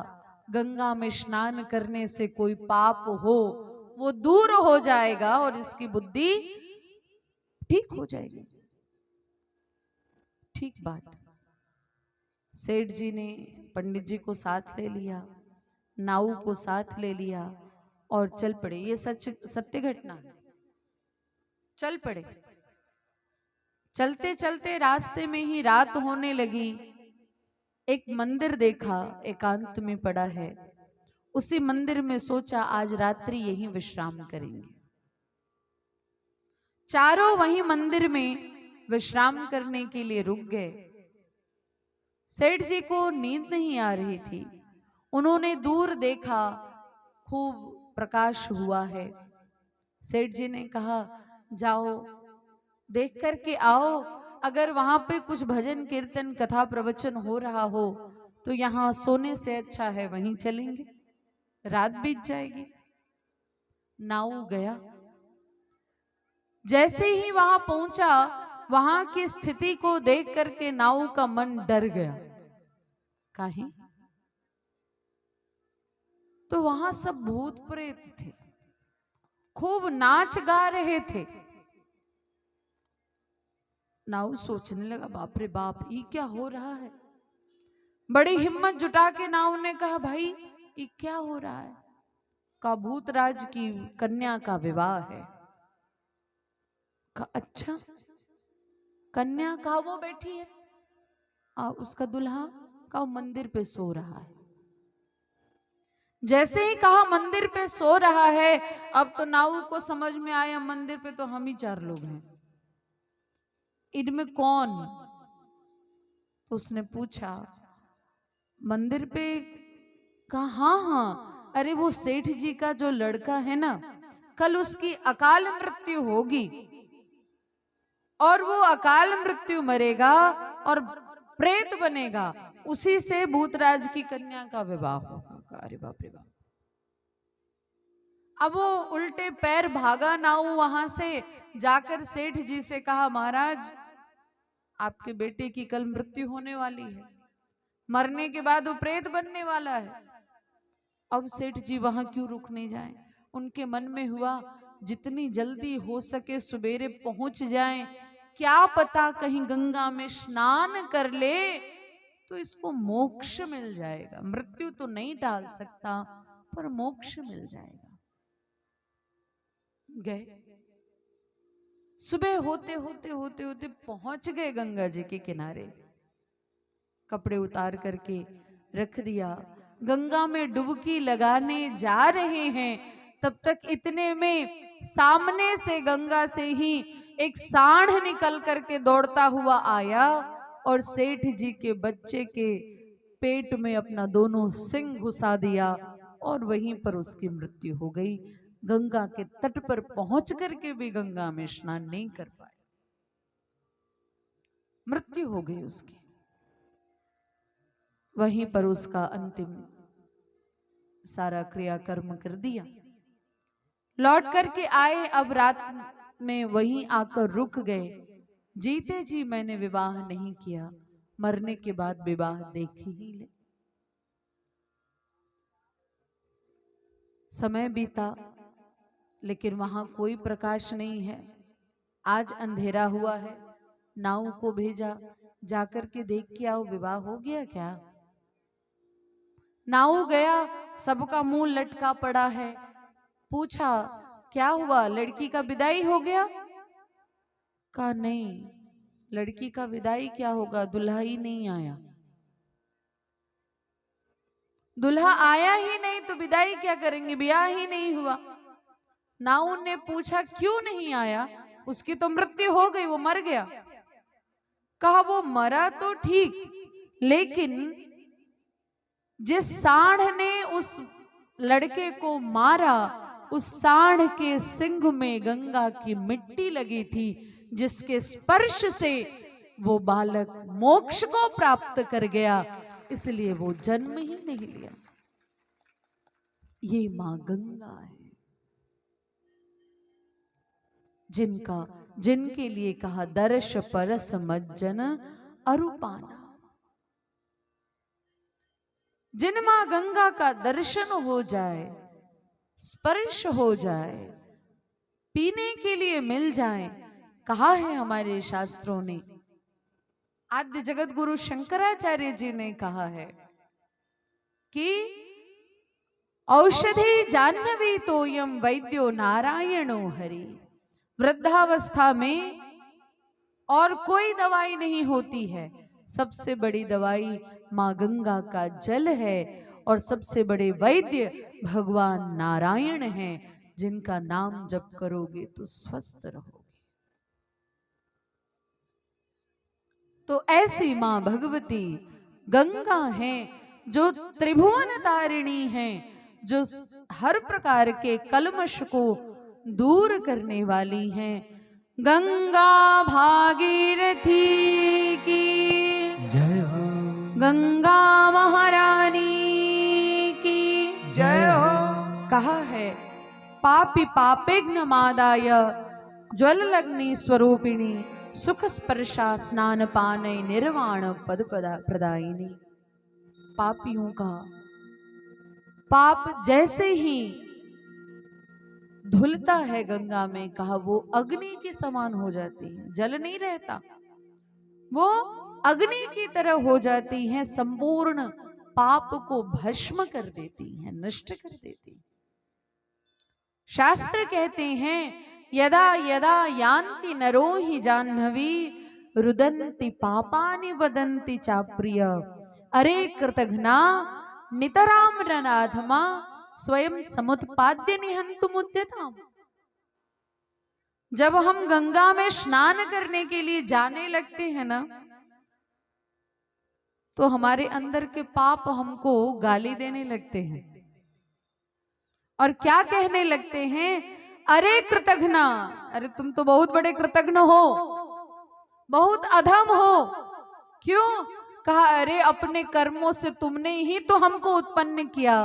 गंगा में स्नान करने से कोई पाप हो वो दूर हो जाएगा और इसकी बुद्धि ठीक हो जाएगी। ठीक बात। सेठ जी ने पंडित जी को साथ ले लिया, नाऊ को साथ ले लिया और चल पड़े। ये सत्य घटना। चल पड़े। चलते चलते रास्ते में ही रात होने लगी। एक मंदिर देखा, एकांत में पड़ा है। उसी मंदिर में सोचा आज रात्रि यहीं विश्राम करेंगे। चारों वहीं मंदिर में विश्राम करने के लिए रुक गए। सेठ जी को नींद नहीं आ रही थी। उन्होंने दूर देखा, खूब प्रकाश हुआ है। सेठ जी ने कहा जाओ देख करके आओ, अगर वहां पे कुछ भजन कीर्तन कथा प्रवचन हो रहा हो तो यहाँ सोने से अच्छा है वहीं चलेंगे, रात बीत जाएगी। नाऊ गया। जैसे ही वहां पहुंचा, वहां की स्थिति को देख करके नाऊ का मन डर गया। काहे? तो वहां सब भूत प्रेत थे, खूब नाच गा रहे थे। नाऊ सोचने लगा बाप रे बाप, ये क्या हो रहा है। बड़ी हिम्मत जुटा के नाऊ ने कहा भाई ये क्या हो रहा है। का भूतराज की कन्या का विवाह है। का अच्छा, कन्या का वो बैठी है, उसका दुल्हा का मंदिर पे सो रहा है। जैसे ही कहा मंदिर पे सो रहा है, अब तो नाऊ को समझ में आया मंदिर पे तो हम ही चार लोग हैं, इनमें कौन। तो उसने पूछा मंदिर पे। कहा हाँ हाँ, अरे वो सेठ जी का जो लड़का है ना, कल उसकी अकाल मृत्यु होगी और वो अकाल मृत्यु मरेगा और प्रेत बनेगा, उसी से भूतराज की कन्या का विवाह होगा। अरे बाप रे बाप। अब वो उल्टे पैर भागा नाऊ वहां से, जाकर सेठ जी से कहा महाराज आपके बेटे की कल मृत्यु होने वाली है, मरने के बाद वो प्रेत बनने वाला है। अब सेठ जी वहां क्यों रुकने जाएं? उनके मन में हुआ जितनी जल्दी हो सके सवेरे पहुंच जाएं, क्या पता कहीं गंगा में स्नान कर ले तो इसको मोक्ष मिल जाएगा। मृत्यु तो नहीं टाल सकता पर मोक्ष मिल जाएगा। गए। सुबह होते होते होते होते पहुंच गए गंगा जी के किनारे। कपड़े उतार करके रख दिया। गंगा में डुबकी लगाने जा रहे हैं, तब तक इतने में सामने से गंगा से ही एक सांड निकल करके दौड़ता हुआ आया और सेठ जी के बच्चे के पेट में अपना दोनों सिंग घुसा दिया और वहीं पर उसकी मृत्यु हो गई। गंगा के तट पर पहुंच करके भी गंगा में स्नान नहीं कर पाए, मृत्यु हो गई उसकी। वहीं पर उसका अंतिम सारा क्रियाकर्म कर दिया। लौट करके आए, अब रात में वहीं आकर रुक गए। जीते जी मैंने विवाह नहीं किया, मरने के बाद विवाह देख ही ले। समय बीता, लेकिन वहां कोई प्रकाश नहीं है। आज अंधेरा हुआ है, नाव को भेजा, जाकर के देख के आओ विवाह हो गया क्या। नाव गया, सबका मुंह लटका पड़ा है। पूछा क्या हुआ, लड़की का विदाई हो गया? कहा नहीं, लड़की का विदाई क्या होगा, दुल्हा ही नहीं आया। दुल्हा आया ही नहीं तो विदाई क्या करेंगे, ब्याह ही नहीं हुआ। नाउन ने पूछा क्यों नहीं आया? उसकी तो मृत्यु हो गई, वो मर गया। कहा वो मरा तो ठीक, लेकिन जिस सांड ने उस लड़के को मारा, उस सांड के सिंग में गंगा की मिट्टी लगी थी, जिसके स्पर्श से वो बालक मोक्ष को प्राप्त कर गया, इसलिए वो जन्म ही नहीं लिया। ये मां गंगा है, जिनके लिए कहा दर्श परस मज्जन अरूपाना। जिन मां गंगा का दर्शन हो जाए, स्पर्श हो जाए, पीने के लिए मिल जाए, कहा है हमारे शास्त्रों ने, आद्य जगत गुरु शंकराचार्य जी ने कहा है कि औषधि जाह्नवी तोयम वैद्यो नारायणो हरि। वृद्धावस्था में और कोई दवाई नहीं होती है, सबसे बड़ी दवाई मां गंगा का जल है और सबसे बड़े वैद्य भगवान नारायण हैं, जिनका नाम जप करोगे तो स्वस्थ रहोगे। तो ऐसी मां भगवती गंगा हैं, जो त्रिभुवन तारिणी हैं, जो हर प्रकार के कलमश को दूर करने वाली हैं। गंगा भागीरथी की जय हो, गंगा महारानी की जय हो। कहा है पापी पापेग्न मादाय ज्वललग्नि स्वरूपिणी सुख स्पर्शा स्नान पाने निर्वाण पद प्रदायिनी। पापियों का पाप जैसे ही धुलता है गंगा में, कहा वो अग्नि के समान हो जाती है, जल नहीं रहता, वो अग्नि की तरह हो जाती हैं, संपूर्ण पाप को भस्म कर देती हैं, नष्ट कर देती हैं। शास्त्र कहते हैं यदा यदा यान्ति नरो हि जाह्नवी रुदन्ति पापानि वदन्ति चाप्रिय अरे कृतघ्ना नितराम रनाधमा स्वयं समुत्पाद्य निहंतुमुद्यताम्। जब हम गंगा में स्नान करने के लिए जाने लगते हैं ना, तो हमारे अंदर के पाप हमको गाली देने लगते हैं और क्या कहने लगते हैं, अरे कृतघ्ना, अरे तुम तो बहुत बड़े कृतघ्न हो, बहुत अधम हो। क्यों? कहा अरे अपने कर्मों से तुमने ही तो हमको उत्पन्न किया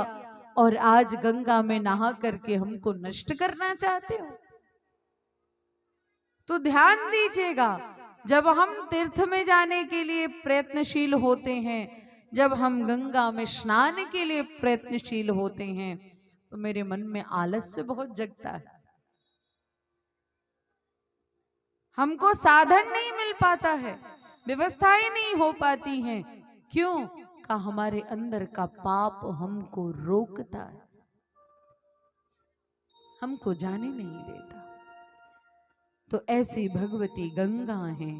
और आज गंगा में नहा करके हमको नष्ट करना चाहते हो। तो ध्यान दीजिएगा, जब हम तीर्थ में जाने के लिए प्रयत्नशील होते हैं, जब हम गंगा में स्नान के लिए प्रयत्नशील होते हैं, तो मेरे मन में आलस्य बहुत जगता है, हमको साधन नहीं मिल पाता है, व्यवस्थाएं नहीं हो पाती हैं। क्यों? का हमारे अंदर का पाप हमको रोकता है, हमको जाने नहीं देता। तो ऐसी भगवती गंगा हैं,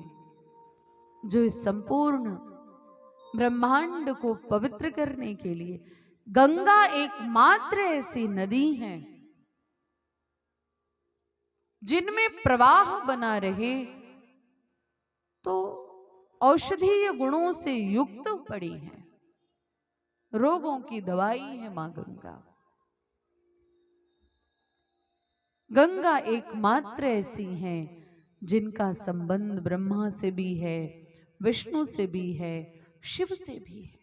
जो इस संपूर्ण ब्रह्मांड को पवित्र करने के लिए। गंगा एकमात्र ऐसी नदी है जिनमें प्रवाह बना रहे, तो औषधीय गुणों से युक्त पड़ी है, रोगों की दवाई है मां गंगा। गंगा एकमात्र ऐसी हैं जिनका संबंध ब्रह्मा से भी है, विष्णु से भी है, शिव से भी है।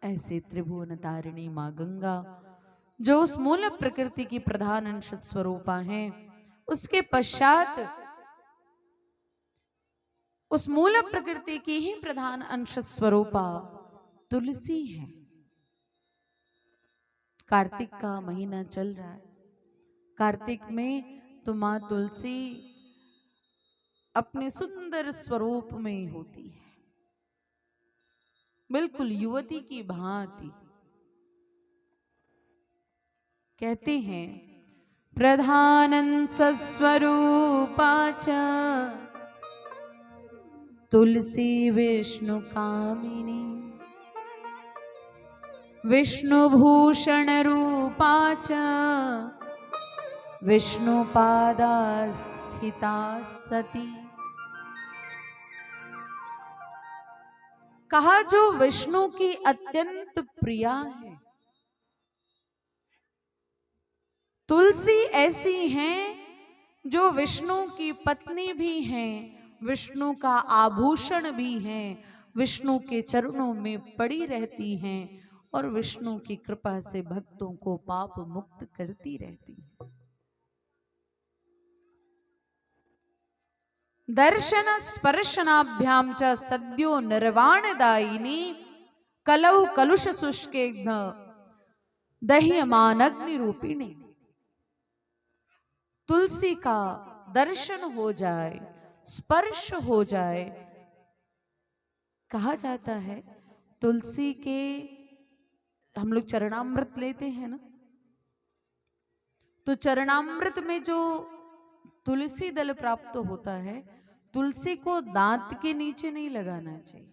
ऐसे त्रिभुवन तारिणी मां गंगा, जो उस मूल प्रकृति की प्रधान अंश स्वरूपा है, उसके पश्चात उस मूल प्रकृति की ही प्रधान अंश स्वरूपा तुलसी है। कार्तिक का महीना चल रहा है, कार्तिक में तो मां तुलसी अपने सुंदर स्वरूप में होती है, बिल्कुल युवती की भांति। कहते हैं प्रधानन सस्वरूपा च तुलसी विष्णु कामिनी, विष्णुभूषण रूपा च विष्णुपादा स्थिता सती। कहा जो विष्णु की अत्यंत प्रिया है। तुलसी ऐसी हैं जो विष्णु की पत्नी भी हैं, विष्णु का आभूषण भी हैं, विष्णु के चरणों में पड़ी रहती हैं और विष्णु की कृपा से भक्तों को पाप मुक्त करती रहती है। दर्शन स्पर्शनाभ्याम च सद्यो निर्वाणदायिनी, कलौ कलुष शुष्के दह्यमान अग्नि रूपिणी। तुलसी का दर्शन हो जाए, स्पर्श हो जाए, कहा जाता है तुलसी के, हम लोग चरणामृत लेते हैं ना, तो चरणामृत में जो तुलसी दल प्राप्त होता है, तुलसी को दांत के नीचे नहीं लगाना चाहिए।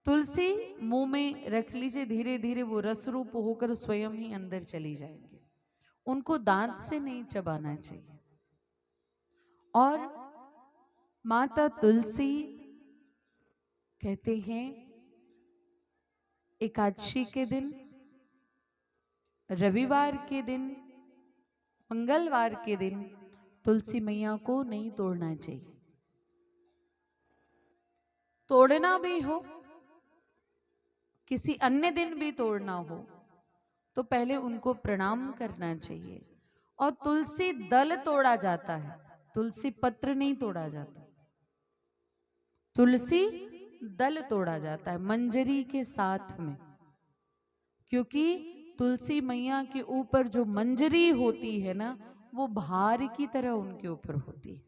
तुलसी मुंह में रख लीजिए, धीरे धीरे वो रस रूप होकर स्वयं ही अंदर चली जाएंगे, उनको दांत से नहीं चबाना चाहिए। और माता तुलसी कहते हैं एकादशी के दिन, रविवार के दिन, मंगलवार के दिन तुलसी मैया को नहीं तोड़ना चाहिए। तोड़ना भी हो, किसी अन्य दिन भी तोड़ना हो, तो पहले उनको प्रणाम करना चाहिए। और तुलसी दल तोड़ा जाता है, तुलसी पत्र नहीं तोड़ा जाता, तुलसी दल तोड़ा जाता है मंजरी के साथ में, क्योंकि तुलसी मैया के ऊपर जो मंजरी होती है ना, वो भार की तरह उनके ऊपर होती है।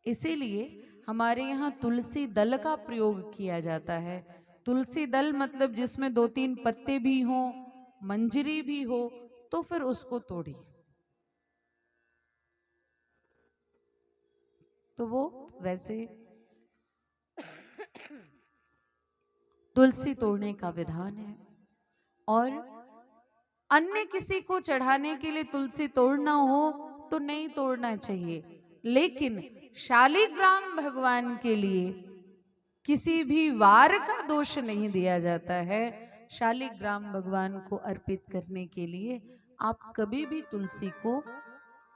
इसीलिए हमारे यहाँ तुलसी दल का प्रयोग किया जाता है। तुलसी दल मतलब जिसमें 2-3 पत्ते भी हों, मंजरी भी हो, तो फिर उसको तोड़िए। तो वो वैसे तुलसी तोड़ने का विधान है। और अन्य किसी को चढ़ाने के लिए तुलसी तोड़ना हो तो नहीं तोड़ना चाहिए, लेकिन शालिग्राम भगवान के लिए किसी भी वार का दोष नहीं दिया जाता है। शालिग्राम भगवान को अर्पित करने के लिए आप कभी भी तुलसी को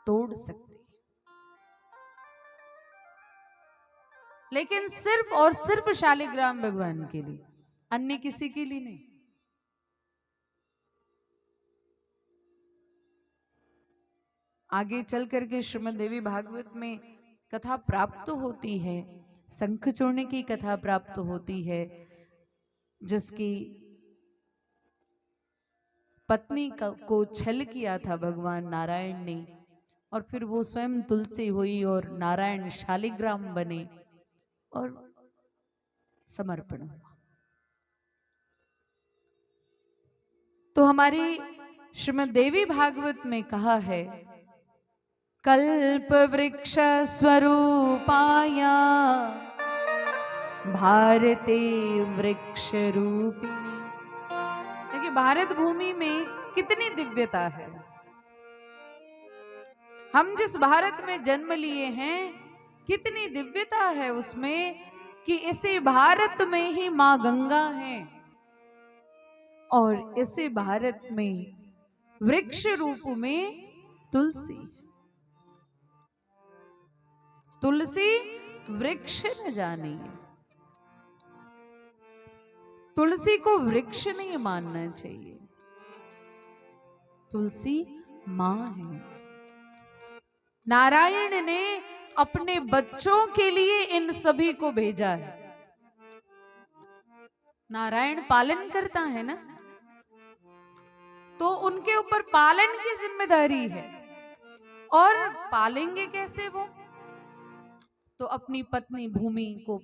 तोड़ सकते हैं, लेकिन सिर्फ और सिर्फ शालिग्राम भगवान के लिए, अन्य किसी के लिए नहीं। आगे चल करके श्रीमद् देवी भागवत में कथा प्राप्त होती है, शंखचूर्ण की कथा प्राप्त होती है, जिसकी पत्नी को छल किया था भगवान नारायण ने, और फिर वो स्वयं तुलसी हुई और नारायण शालिग्राम बने और समर्पण हुआ। तो हमारी श्रीमद् देवी भागवत में कहा है, कल्प वृक्ष स्वरूपाय भारते वृक्ष रूपिणी। देखिए भारत भूमि में कितनी दिव्यता है। हम जिस भारत में जन्म लिए हैं कितनी दिव्यता है उसमें कि इसे भारत में ही मां गंगा है और इसे भारत में वृक्ष रूप में तुलसी। तुलसी वृक्ष न जानी, तुलसी को वृक्ष नहीं मानना चाहिए, तुलसी मां है। नारायण ने अपने बच्चों के लिए इन सभी को भेजा है। नारायण पालन करता है ना, तो उनके ऊपर पालन की जिम्मेदारी है। और पालेंगे कैसे वो? तो अपनी पत्नी भूमि को,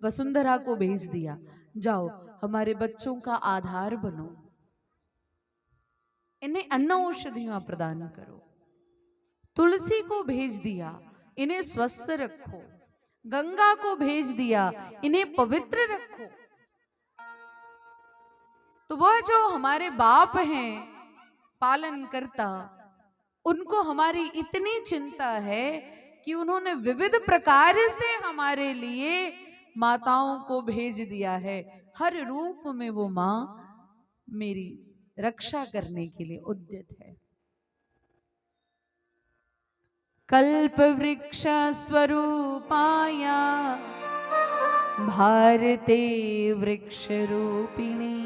वसुंधरा को भेज दिया, जाओ हमारे बच्चों का आधार बनो, इन्हें अन्न औषधियां प्रदान करो। तुलसी को भेज दिया, इन्हें स्वस्थ रखो। गंगा को भेज दिया, इन्हें पवित्र रखो। तो वह जो हमारे बाप हैं पालन करता, उनको हमारी इतनी चिंता है कि उन्होंने विविध प्रकार से हमारे लिए माताओं को भेज दिया है। हर रूप में वो मां मेरी रक्षा करने के लिए उद्यत है। कल्प वृक्ष स्वरूपाय भारते वृक्ष रूपिणी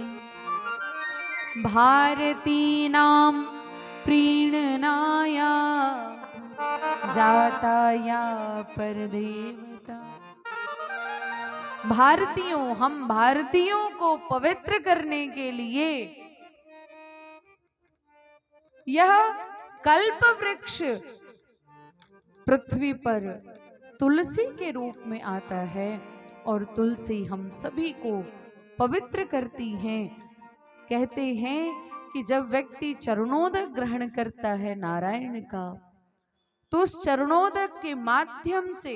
भारती नाम प्रीणनाय जाताया परदेवता। भारतीयों, हम भारतीयों को पवित्र करने के लिए यह कल्प वृक्ष पृथ्वी पर तुलसी के रूप में आता है और तुलसी हम सभी को पवित्र करती है। कहते हैं कि जब व्यक्ति चरणोदक ग्रहण करता है नारायण का, तो उस चरणोदक के माध्यम से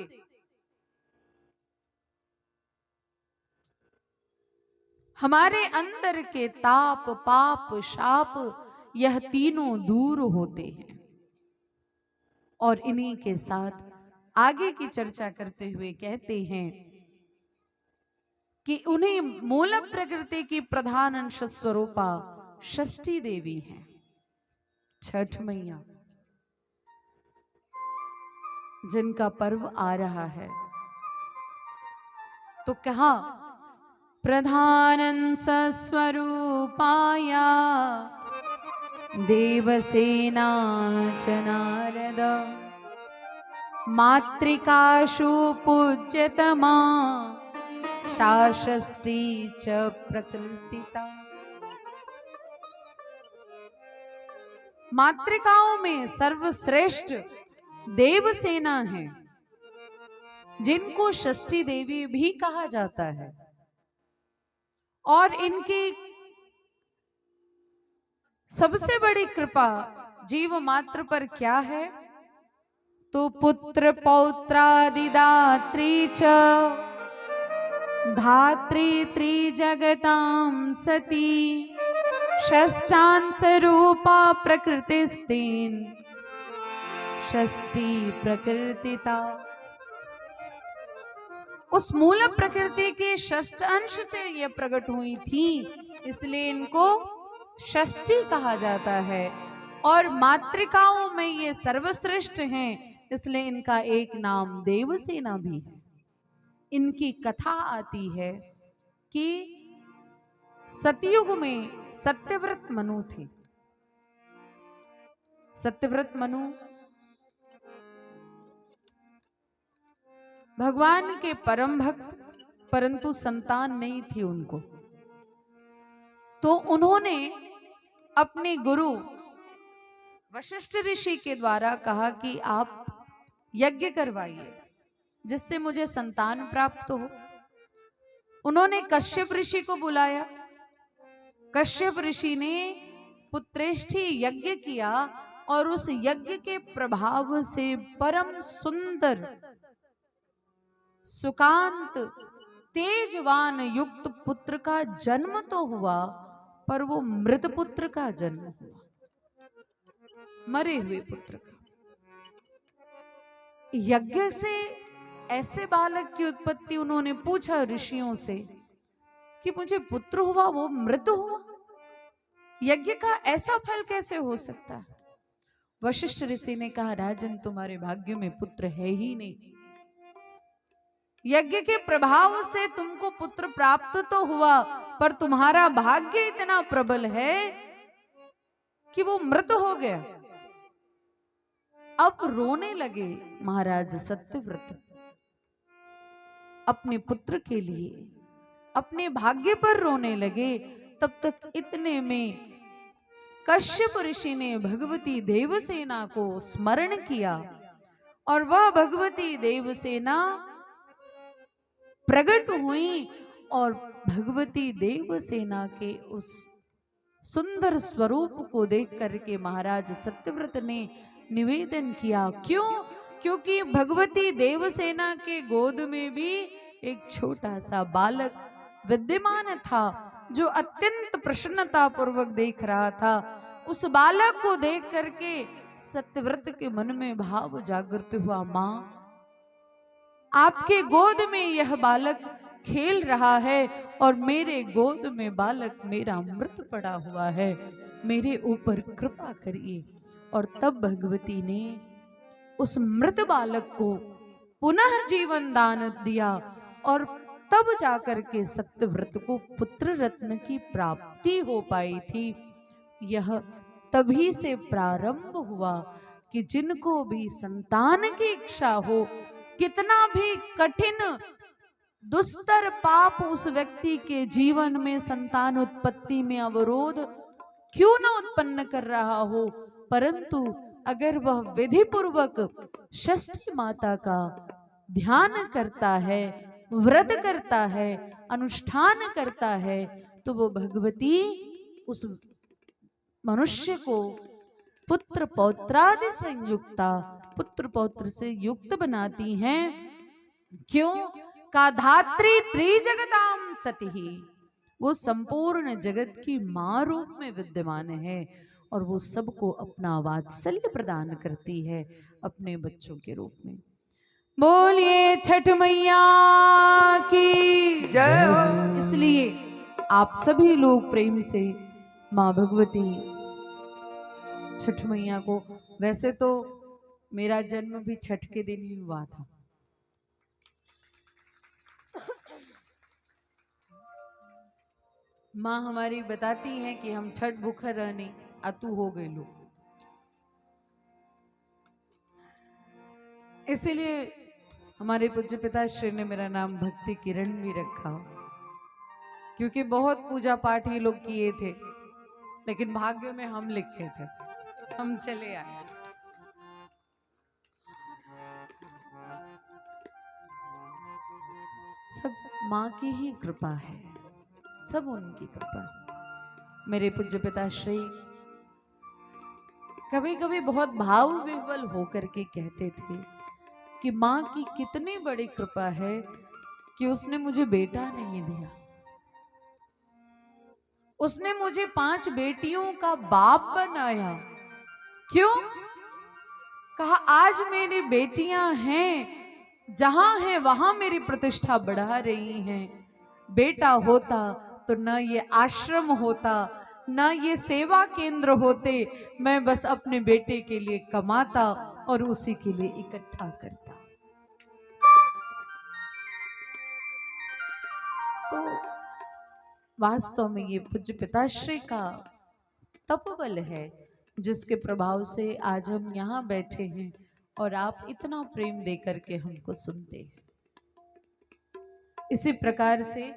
हमारे अंदर के ताप, पाप, शाप यह तीनों दूर होते हैं। और इन्हीं के साथ आगे की चर्चा करते हुए कहते हैं कि उन्हें मूल प्रकृति की प्रधान अंश स्वरूपा षष्ठी देवी है, छठ मैया, जिनका पर्व आ रहा है। तो कहा प्रधानंस स्वरूपाय देवसेना च नारद मातृकाशु पूज्यतमा षष्ठी च प्रकृतिता। मातृकाओं में सर्वश्रेष्ठ देवसेना है, जिनको षष्ठी देवी भी कहा जाता है। और इनकी सबसे बड़ी कृपा जीव मात्र पर क्या है? तो पुत्र पौत्रादिदात्री च धात्री त्रिजगतां सती षष्ठांश रूपा प्रकृतिस्तेन षष्ठी प्रकृतिता। उस मूल प्रकृति के षष्ठ अंश से ये प्रकट हुई थी, इसलिए इनको षष्ठी कहा जाता है। और मातृकाओं में ये सर्वश्रेष्ठ हैं, इसलिए इनका एक नाम देवसेना भी है। इनकी कथा आती है कि सतयुग में सत्यव्रत मनु थे। सत्यव्रत मनु भगवान के परम भक्त, परंतु संतान नहीं थी उनको। तो उन्होंने अपने गुरु वशिष्ठ ऋषि के द्वारा कहा कि आप यज्ञ करवाइए जिससे मुझे संतान प्राप्त हो। उन्होंने कश्यप ऋषि को बुलाया। कश्यप ऋषि ने पुत्रेष्ठी यज्ञ किया और उस यज्ञ के प्रभाव से परम सुंदर सुकांत तेजवान युक्त पुत्र का जन्म तो हुआ, पर वो मृत पुत्र का जन्म हुआ, मरे हुए पुत्र का। यज्ञ से ऐसे बालक की उत्पत्ति, उन्होंने पूछा ऋषियों से कि मुझे पुत्र हुआ, वो मृत हुआ, यज्ञ का ऐसा फल कैसे हो सकता है? वशिष्ठ ऋषि ने कहा, राजन तुम्हारे भाग्य में पुत्र है ही नहीं। यज्ञ के प्रभाव से तुमको पुत्र प्राप्त तो हुआ, पर तुम्हारा भाग्य इतना प्रबल है कि वो मृत हो गया। अब रोने लगे महाराज सत्यव्रत अपने पुत्र के लिए, अपने भाग्य पर रोने लगे। तब तक इतने में कश्यप ऋषि ने भगवती देवसेना को स्मरण किया, और वह भगवती देवसेना प्रकट हुई, और भगवती देवसेना के उस सुंदर स्वरूप को देख करके महाराज सत्यव्रत ने निवेदन किया। क्यों? क्योंकि भगवती देवसेना के गोद में भी एक छोटा सा बालक विद्यमान था, जो अत्यंत प्रसन्नता पूर्वक देख रहा था। उस बालक को देख करके सत्यव्रत के मन में भाव जागृत हुआ, मां, आपके गोद में यह बालक खेल रहा है, और मेरे गोद में बालक मेरा मृत पड़ा हुआ है, मेरे ऊपर कृपा करिए। और तब भगवती ने उस मृत बालक को पुनः जीवन दान दिया, और तब जाकर के सत्यव्रत को पुत्र रत्न की प्राप्ति हो पाई थी। यह तभी से प्रारंभ हुआ कि जिनको भी संतान की इच्छा हो, कितना भी कठिन दुस्तर पाप उस व्यक्ति के जीवन में संतान उत्पत्ति में अवरोध क्यों न उत्पन्न कर रहा हो, परंतु अगर वह विधि पूर्वक षष्ठी माता का ध्यान करता है, व्रत करता है, अनुष्ठान करता है, तो वो भगवती उस मनुष्य को पुत्र पौत्रादि संयुक्ता, पुत्र पौत्र से युक्त बनाती हैं। क्यों? का धात्री त्रिजगताम सती, वो संपूर्ण जगत की मां रूप में विद्यमान है, और वो सबको अपना वात्सल्य प्रदान करती है अपने बच्चों के रूप में। बोलिए छठ मैया की जय हो। इसलिए आप सभी लोग प्रेम से मां भगवती छठ मैया को, वैसे तो मेरा जन्म भी छठ के दिन ही हुआ था, माँ हमारी बताती हैं कि हम छठ भूखा रहने अतु हो गए लोग, इसीलिए हमारे पूज्य पिताश्री ने मेरा नाम भक्ति किरण भी रखा, क्योंकि बहुत पूजा पाठ ये लोग किए थे, लेकिन भाग्य में हम लिखे थे, हम चले आए। सब माँ की ही कृपा है, सब उनकी कृपा। मेरे पूज्य पिताश्री कभी कभी बहुत भाव विह्वल होकर के कहते थे कि माँ की कितनी बड़ी कृपा है कि उसने मुझे बेटा नहीं दिया, उसने मुझे 5 बेटियों का बाप बनाया। क्यों? कहा आज मेरी बेटियां हैं, जहां है वहां मेरी प्रतिष्ठा बढ़ा रही हैं। बेटा होता तो न ये आश्रम होता, न ये सेवा केंद्र होते, मैं बस अपने बेटे के लिए कमाता और उसी के लिए इकट्ठा करता। तो वास्तव में ये पूज्य पिताश्री का तपोबल है, जिसके प्रभाव से आज हम यहाँ बैठे हैं और आप इतना प्रेम देकर के हमको सुनते हैं। इसी प्रकार से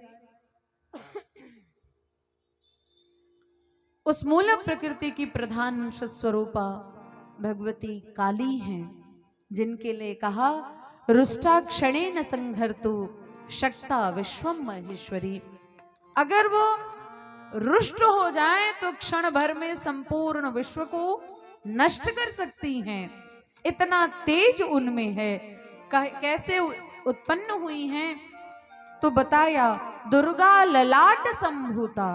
उस मूल प्रकृति की प्रधान स्वरूपा भगवती काली हैं, जिनके लिए कहा रुष्टा क्षणेन संहर्तु शक्ता विश्वम महेश्वरी। अगर वो रुष्ट हो जाए तो क्षण भर में संपूर्ण विश्व को नष्ट कर सकती हैं, इतना तेज उनमें है। कैसे उत्पन्न हुई हैं? तो बताया दुर्गा ललाट संभूता,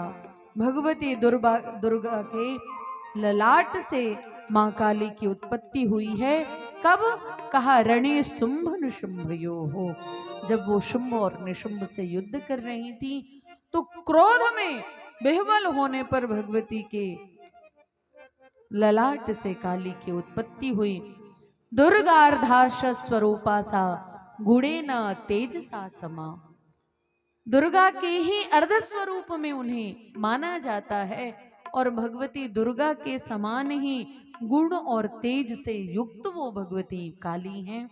भगवती दुर्गा के ललाट से मां काली की उत्पत्ति हुई है। कब? कहा रणे शुंभ निशुंभयो हो, जब वो शुंभ और निशुंभ से युद्ध कर रही थी तो क्रोध में विह्वल होने पर भगवती के ललाट से काली की उत्पत्ति हुई। दुर्गार्धाश स्वरूपा सा गुणे न तेज सा समा, दुर्गा के ही अर्ध स्वरूप में उन्हें माना जाता है और भगवती दुर्गा के समान ही गुण और तेज से युक्त वो भगवती काली हैं।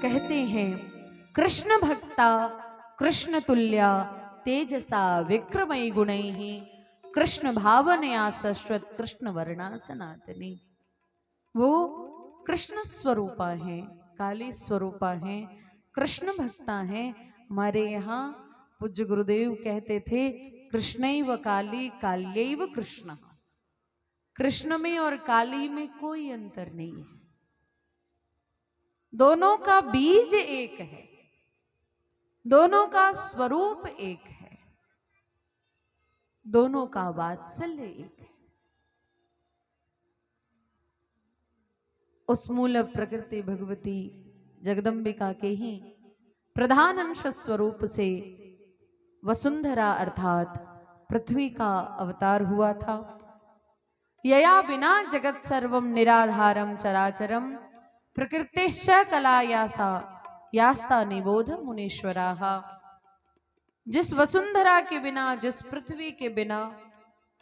कहते हैं कृष्ण भक्ता कृष्ण तुल्या तेजसा विक्रमय गुणैहि, कृष्ण भावनया शाश्वत कृष्ण वर्णा सनातनी। वो कृष्ण स्वरूपा हैं, काली स्वरूपा हैं, कृष्ण भक्ता हैं। हमारे यहाँ पूज्य गुरुदेव कहते थे कृष्णैव काली काल्यैव कृष्ण, कृष्ण में और काली में कोई अंतर नहीं है, दोनों का बीज एक है, दोनों का स्वरूप एक है, दोनों का वात्सल्य एक है। उस मूल प्रकृति भगवती जगदम्बिका के ही प्रधान अंश स्वरूप से वसुंधरा अर्थात पृथ्वी का अवतार हुआ था। यया बिना जगत सर्वम निराधारम चराचरम प्रकृतिश्च कलायासा यास्ता निबोध मुनीश्वराः। जिस वसुंधरा के बिना, जिस पृथ्वी के बिना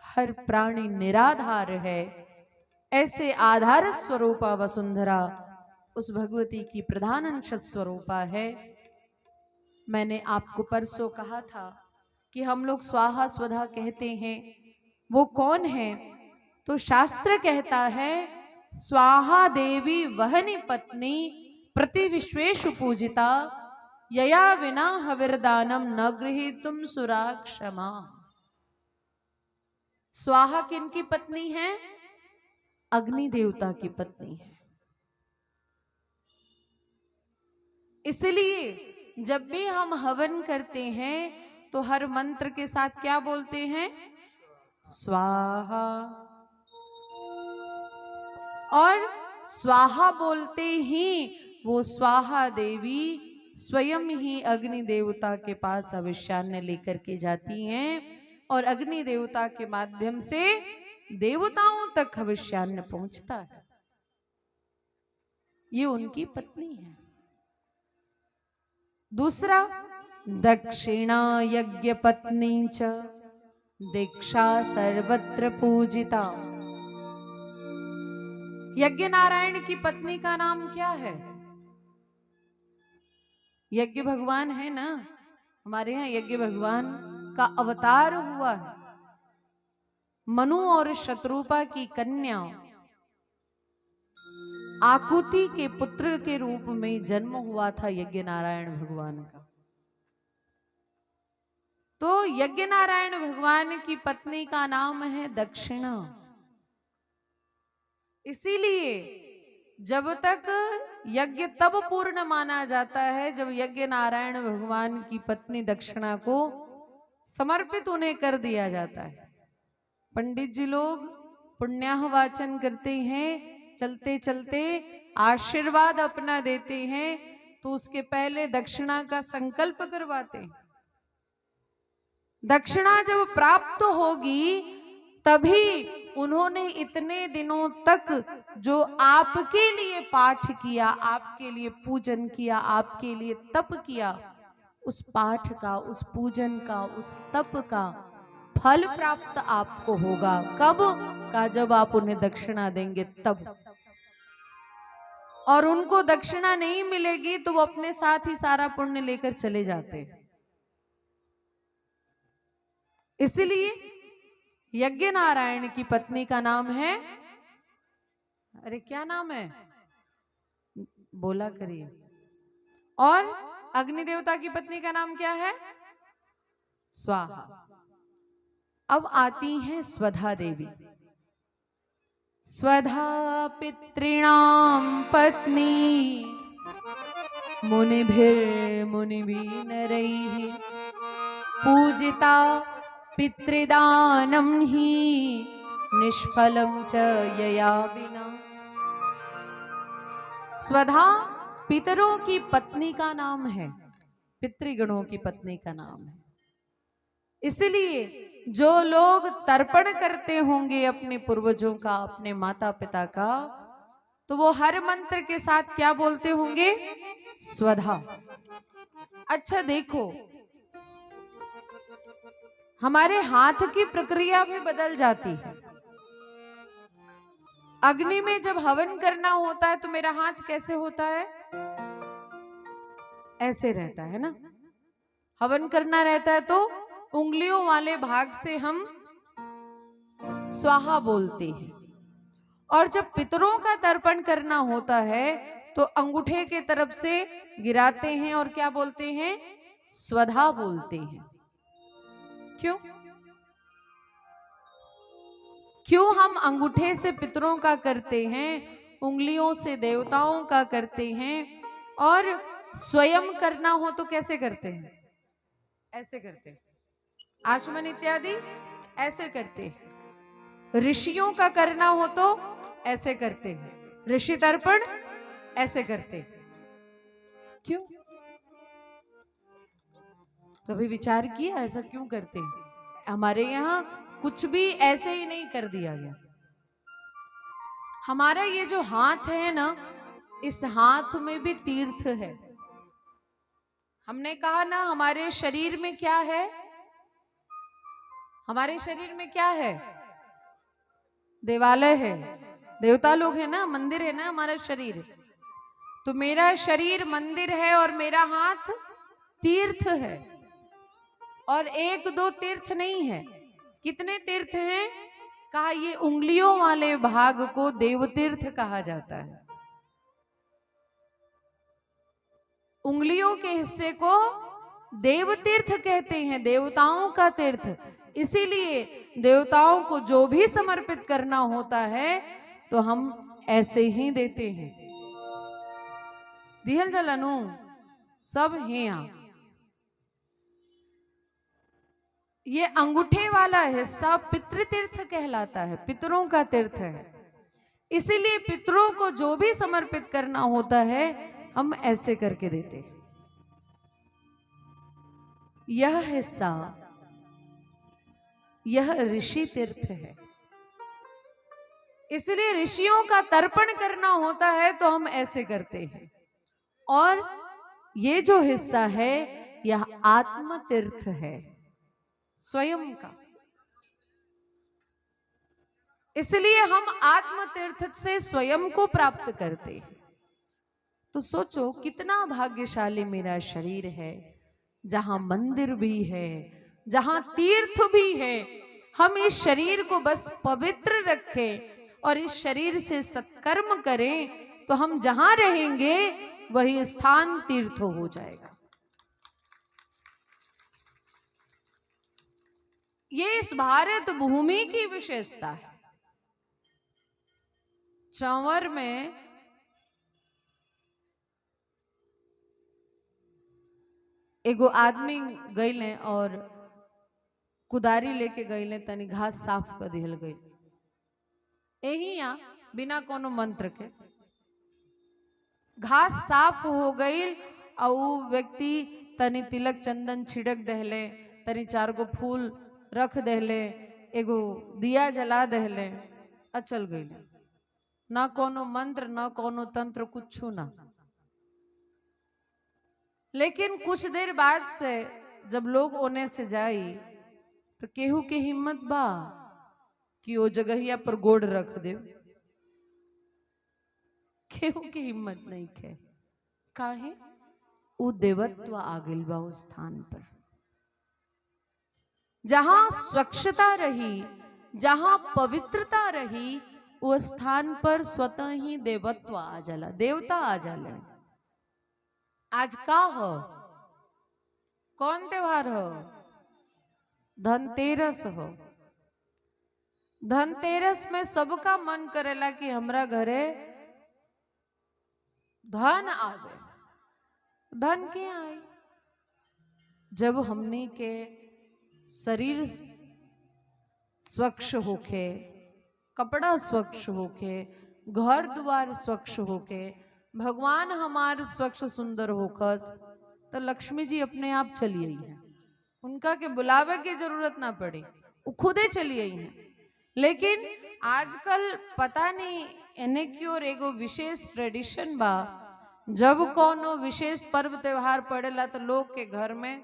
हर प्राणी निराधार है, ऐसे आधार स्वरूपा वसुंधरा उस भगवती की प्रधान अंश स्वरूपा है। मैंने आपको परसों कहा था कि हम लोग स्वाहा स्वधा कहते हैं, वो कौन है? तो शास्त्र कहता है स्वाहा देवी वहनी पत्नी प्रति विश्वेशु पूजिता, यया विना हविर्दानम न गृहीतुम सुरा क्षमा। स्वाहा किनकी पत्नी है? अग्नि देवता की पत्नी है। इसलिए जब भी हम हवन करते हैं तो हर मंत्र के साथ क्या बोलते हैं? स्वाहा। और स्वाहा बोलते ही वो स्वाहा देवी स्वयं ही अग्नि देवता के पास अभिषान्य लेकर के जाती हैं और अग्नि देवता के माध्यम से देवताओं तक हविष्यान्न पहुंचता है। ये उनकी पत्नी है। दूसरा, दक्षिणा यज्ञ पत्नी च दीक्षा सर्वत्र पूजिता। यज्ञ नारायण की पत्नी का नाम क्या है? यज्ञ भगवान है ना, हमारे यहाँ यज्ञ भगवान का अवतार हुआ है। मनु और शत्रुपा की कन्या आकुति के पुत्र के रूप में जन्म हुआ था यज्ञ नारायण भगवान का। तो यज्ञ नारायण भगवान की पत्नी का नाम है दक्षिणा। इसीलिए जब तक यज्ञ तब पूर्ण माना जाता है जब यज्ञ नारायण भगवान की पत्नी दक्षिणा को समर्पित उन्हें कर दिया जाता है। पंडित जी लोग पुण्याह वाचन करते हैं, चलते चलते आशीर्वाद अपना देते हैं, तो उसके पहले दक्षिणा का संकल्प करवाते हैं। दक्षिणा जब प्राप्त होगी तभी उन्होंने इतने दिनों तक जो आपके लिए पाठ किया, आपके लिए पूजन किया, आपके लिए तप किया, उस पाठ का, उस पूजन का, उस तप का फल प्राप्त आपको होगा। कब का? जब आप उन्हें दक्षिणा देंगे तब। और उनको दक्षिणा नहीं मिलेगी तो वो अपने साथ ही सारा पुण्य लेकर चले जाते हैं। इसलिए यज्ञ नारायण की पत्नी का नाम है, अरे क्या नाम है? बोला करिए। और अग्नि देवता की पत्नी का नाम क्या है? स्वाहा। अब आती हैं स्वधा देवी। स्वधा पितॄणां पत्नी मुनिभिर्मुनिभिर्नरैः पूजिता पितृदानं हि निष्फलं च यया विना। स्वधा पितरों की पत्नी का नाम है, पितृगणों की पत्नी का नाम है। इसलिए जो लोग तर्पण करते होंगे अपने पूर्वजों का, अपने माता पिता का, तो वो हर मंत्र के साथ क्या बोलते होंगे? स्वधा। अच्छा देखो, हमारे हाथ की प्रक्रिया भी बदल जाती है। अग्नि में जब हवन करना होता है तो मेरा हाथ कैसे होता है? ऐसे रहता है ना। हवन करना रहता है तो उंगलियों वाले भाग से हम स्वाहा बोलते हैं, और जब पितरों का तर्पण करना होता है तो अंगूठे के तरफ से गिराते हैं और क्या बोलते हैं? स्वधा बोलते हैं। क्यों? क्यों हम अंगूठे से पितरों का करते हैं, उंगलियों से देवताओं का करते हैं, और स्वयं करना हो तो कैसे करते हैं? ऐसे करते हैं। आचमन इत्यादि ऐसे करते हैं। ऋषियों का करना हो तो ऐसे करते हैं। ऋषि तर्पण ऐसे करते हैं। क्यों? कभी विचार किया ऐसा क्यों करते हैं? हमारे यहाँ कुछ भी ऐसे ही नहीं कर दिया गया। हमारा ये जो हाथ है ना, इस हाथ में भी तीर्थ है। हमने कहा ना, हमारे शरीर में क्या है? हमारे शरीर में क्या है? देवालय है, देवता लोग है ना, मंदिर है ना हमारा शरीर। तो मेरा शरीर मंदिर है और मेरा हाथ तीर्थ है। और एक दो तीर्थ नहीं है। कितने तीर्थ हैं? कहा ये उंगलियों वाले भाग को देवतीर्थ कहा जाता है। उंगलियों के हिस्से को देवतीर्थ कहते हैं, देवताओं का तीर्थ। इसीलिए देवताओं को जो भी समर्पित करना होता है तो हम ऐसे ही देते हैं। दिहल जलानु सब है यहाँ। ये अंगूठे वाला हिस्सा पितृतीर्थ कहलाता है, पितरों का तीर्थ है। इसीलिए पितरों को जो भी समर्पित करना होता है हम ऐसे करके देते हैं। यह हिस्सा, यह ऋषि तीर्थ है। इसलिए ऋषियों का तर्पण करना होता है तो हम ऐसे करते हैं। और ये जो हिस्सा है यह आत्म तीर्थ है, स्वयं का। इसलिए हम आत्म तीर्थ से स्वयं को प्राप्त करते हैं। तो सोचो कितना भाग्यशाली मेरा शरीर है, जहां मंदिर भी है, जहां तीर्थ भी है। हम इस शरीर को बस पवित्र रखें और इस शरीर से सत्कर्म करें तो हम जहां रहेंगे वही स्थान तीर्थ हो जाएगा। ये इस भारत भूमि की विशेषता है। चंवर में एगो आदमी गईले और कुदारी लेके गईले, तनी घास साफ कर दिहल गई। यही यहाँ बिना कोनो मंत्र के घास साफ हो गई। और वो व्यक्ति तनी तिलक चंदन छिड़क दहले, तनी 4 गो फूल रख दहले, एगो दिया जला दहले, अचल गई। ना कोनो मंत्र, ना कोनो तंत्र, कुछ ना। लेकिन कुछ देर बाद से जब लोग ओने से जाई तो केहू के हिम्मत बा कि वो जगहिया पर गोड़ रख दे। केहू की हिम्मत नहीं खे। काहे? वो देवत्व आ गइल बा उस स्थान पर। जहां स्वच्छता रही, जहां पवित्रता रही, वो स्थान पर स्वतः ही देवत्व आ जाला, देवता आ जाला। आज का हो? कौन त्योहार हो? धनतेरस हो। धनतेरस में सबका मन करेला कि हमरा घरे धन आवे। धन के आए जब हमने के शरीर स्वच्छ होके, कपड़ा स्वच्छ होके, घर द्वार स्वच्छ होके, भगवान हमार स्वच्छ सुंदर होकस, तो लक्ष्मी जी अपने आप चली आई है। उनका के बुलावे की जरूरत ना पड़ी, वो खुदे चली आई है। लेकिन आजकल पता नहीं एने की ओर एगो विशेष ट्रेडिशन बा, जब कोनो विशेष पर्व त्योहार पड़ेला तो लोग के घर में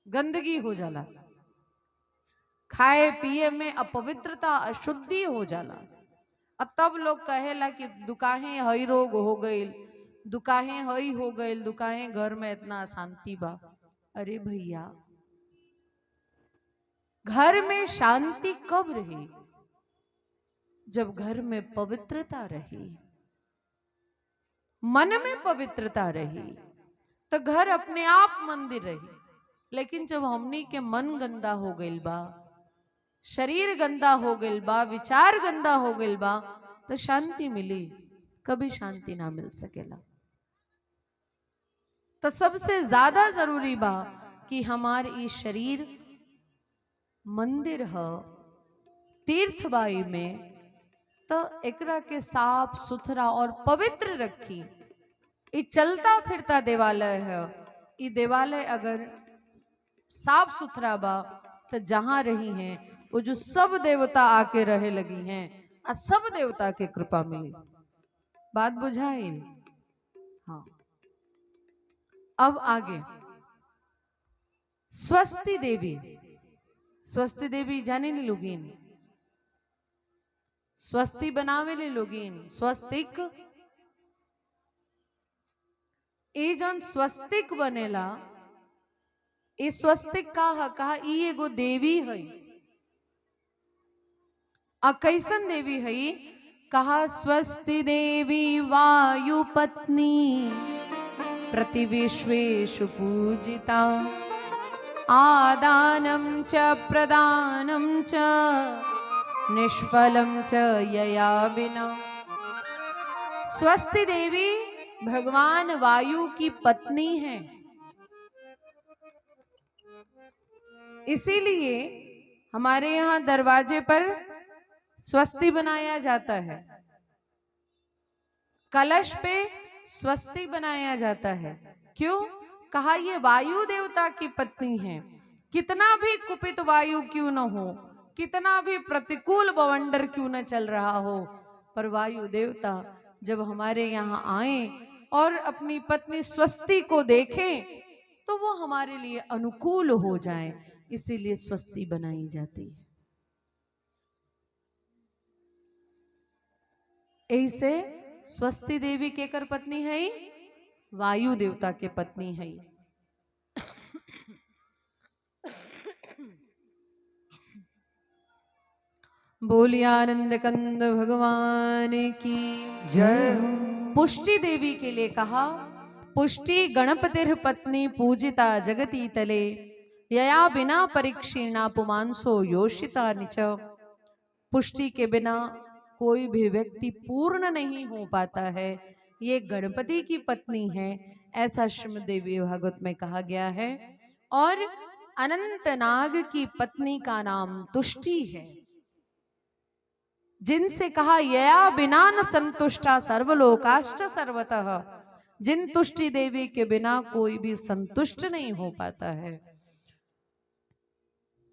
गंदगी हो जाला, खाए पिए में अपवित्रता अशुद्धि हो जाला। अब तब लोग कहेला कि दुकाहें हई रोग हो गईल, दुकाहें हई हो गईल, दुकाहें घर में इतना अशांति बा। अरे भैया, घर में शांति कब रही? जब घर में पवित्रता रही, मन में पवित्रता रही, तो घर अपने आप मंदिर रही। लेकिन जब हमनी के मन गंदा हो गईल बा, शरीर गंदा हो गईल बा, विचार गंदा हो गईल बा, तो शांति मिली? कभी शांति ना मिल सकेला। तो सबसे ज्यादा जरूरी बा कि हमार ई शरीर मंदिर है, तीर्थबाई में, तो एकरा के साफ सुथरा और पवित्र रखी। ये चलता फिरता देवालय है, ये देवालय अगर साफ सुथरा बा तो जहां रही हैं वो जो सब देवता आके रहे लगी हैं, और सब देवता के कृपा मिली। बात बुझाई? हाँ। अब आगे स्वस्ति देवी। स्वस्ति देवी जाने ली लोगिन, स्वस्ति बनावे ले लोगिन, स्वस्तिक। ये जौन स्वस्तिक बनेला, ये स्वस्तिक कहा ई एगो देवी है। आ कैसन देवी है? कहा स्वस्ति देवी वायु पत्नी प्रतिविश्वेषु पूजिता, आदानं च प्रदानं च निष्फलं च यया बिना। स्वस्ति देवी भगवान वायु की पत्नी है, इसीलिए हमारे यहाँ दरवाजे पर स्वस्ति बनाया जाता है, कलश पे स्वस्ति बनाया जाता है। क्यों? कहा ये वायु देवता की पत्नी है। कितना भी कुपित वायु क्यों न हो, कितना भी प्रतिकूल बवंडर क्यों न चल रहा हो, पर वायु देवता जब हमारे यहाँ आए और अपनी पत्नी स्वस्ति को देखें तो वो हमारे लिए अनुकूल हो जाए, इसीलिए स्वस्ति बनाई जाती है। ऐसे स्वस्ति देवी केकर पत्नी है? वायु देवता के पत्नी है। बोलिए आनंद कंद भगवान की जय हो। पुष्टि देवी के लिए कहा, पुष्टि गणपतिर पत्नी पूजिता जगती तले, यया बिना परीक्षीणा पुमांसो योषिता निच। पुष्टि के बिना कोई भी व्यक्ति पूर्ण नहीं हो पाता है, ये गणपति की पत्नी है, ऐसा श्रीमद् देवी भागवत में कहा गया है। और अनंत नाग की पत्नी का नाम तुष्टि है, जिनसे कहा यया बिना न संतुष्टा सर्वलोकाश्च सर्वतः। जिन तुष्टि देवी के बिना कोई भी संतुष्ट नहीं हो पाता है।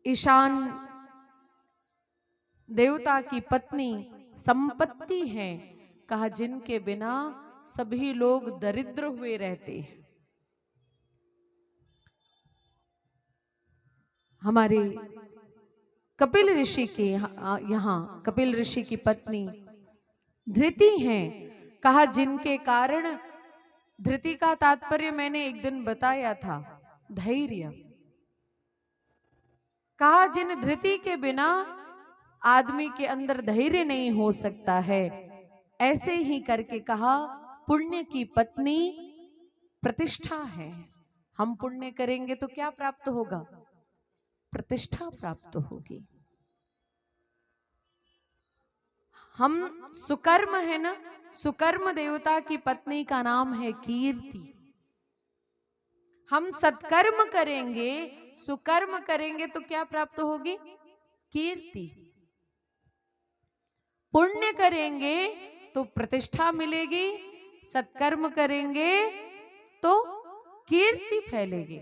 ईशान देवता की पत्नी संपत्ति है, कहा जिनके बिना सभी लोग दरिद्र हुए रहते हैं। हमारे कपिल ऋषि के यहाँ कपिल ऋषि की पत्नी धृति हैं, कहा जिनके कारण, धृति का तात्पर्य मैंने एक दिन बताया था, धैर्य। कहा जिन धृति के बिना आदमी के अंदर धैर्य नहीं हो सकता है, ऐसे ही करके कहा पुण्य की पत्नी प्रतिष्ठा है। हम पुण्य करेंगे तो क्या प्राप्त होगा? प्रतिष्ठा प्राप्त होगी। हम सुकर्म है ना, सुकर्म देवता की पत्नी का नाम है कीर्ति। हम सत्कर्म करेंगे, सुकर्म करेंगे तो क्या प्राप्त होगी? कीर्ति। पुण्य करेंगे तो प्रतिष्ठा मिलेगी, सत्कर्म करेंगे तो कीर्ति फैलेगी।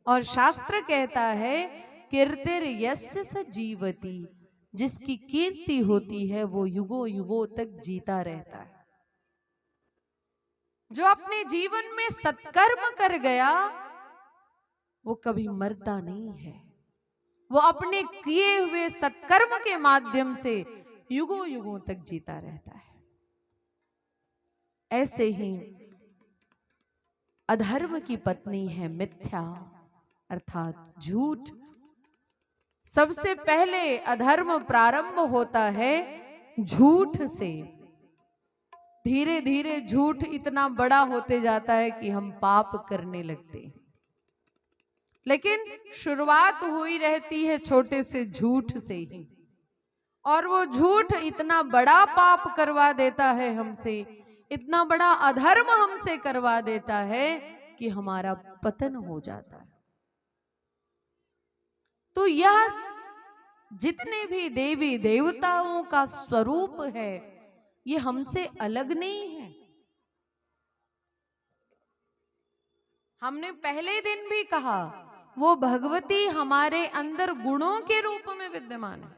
और शास्त्र कहता है कीर्तिर यस्य स जीवति, जिसकी कीर्ति होती है वो युगों युगों तक जीता रहता है। जो अपने जीवन में सत्कर्म कर गया वो कभी मरता नहीं है, वो अपने किए हुए सत्कर्म के माध्यम से युगों युगों तक जीता रहता है। ऐसे ही अधर्म की पत्नी है मिथ्या, अर्थात झूठ। सबसे पहले अधर्म प्रारंभ होता है झूठ से। धीरे धीरे झूठ इतना बड़ा होते जाता है कि हम पाप करने लगते हैं। लेकिन शुरुआत हुई रहती है छोटे से झूठ से ही, और वो झूठ इतना बड़ा पाप करवा देता है हमसे, इतना बड़ा अधर्म हमसे करवा देता है कि हमारा पतन हो जाता है। तो यह जितने भी देवी देवताओं का स्वरूप है ये हमसे अलग नहीं है। हमने पहले दिन भी कहा वो भगवती हमारे अंदर गुणों के रूप में विद्यमान है।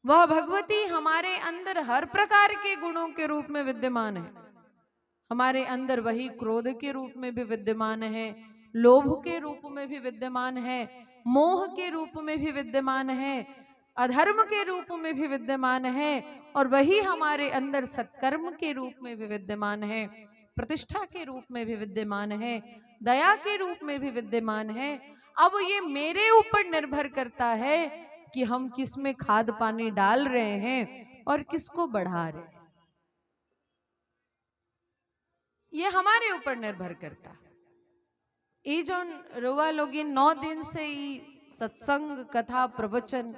वह भगवती हमारे अंदर हर प्रकार के गुणों के रूप में विद्यमान है। हमारे अंदर वही क्रोध के रूप में भी विद्यमान है, लोभ के रूप में भी विद्यमान है, मोह के रूप में भी विद्यमान है, अधर्म के रूप में भी विद्यमान है, और वही हमारे अंदर सत्कर्म के रूप में भी विद्यमान है, प्रतिष्ठा के रूप में भी विद्यमान है, दया के रूप में भी विद्यमान है। अब ये मेरे ऊपर निर्भर करता है कि हम किस में खाद पानी डाल रहे हैं और किसको बढ़ा रहे हैं। ये हमारे ऊपर निर्भर करता है। ये जो रुआ लोग 9 दिन से सत्संग कथा प्रवचन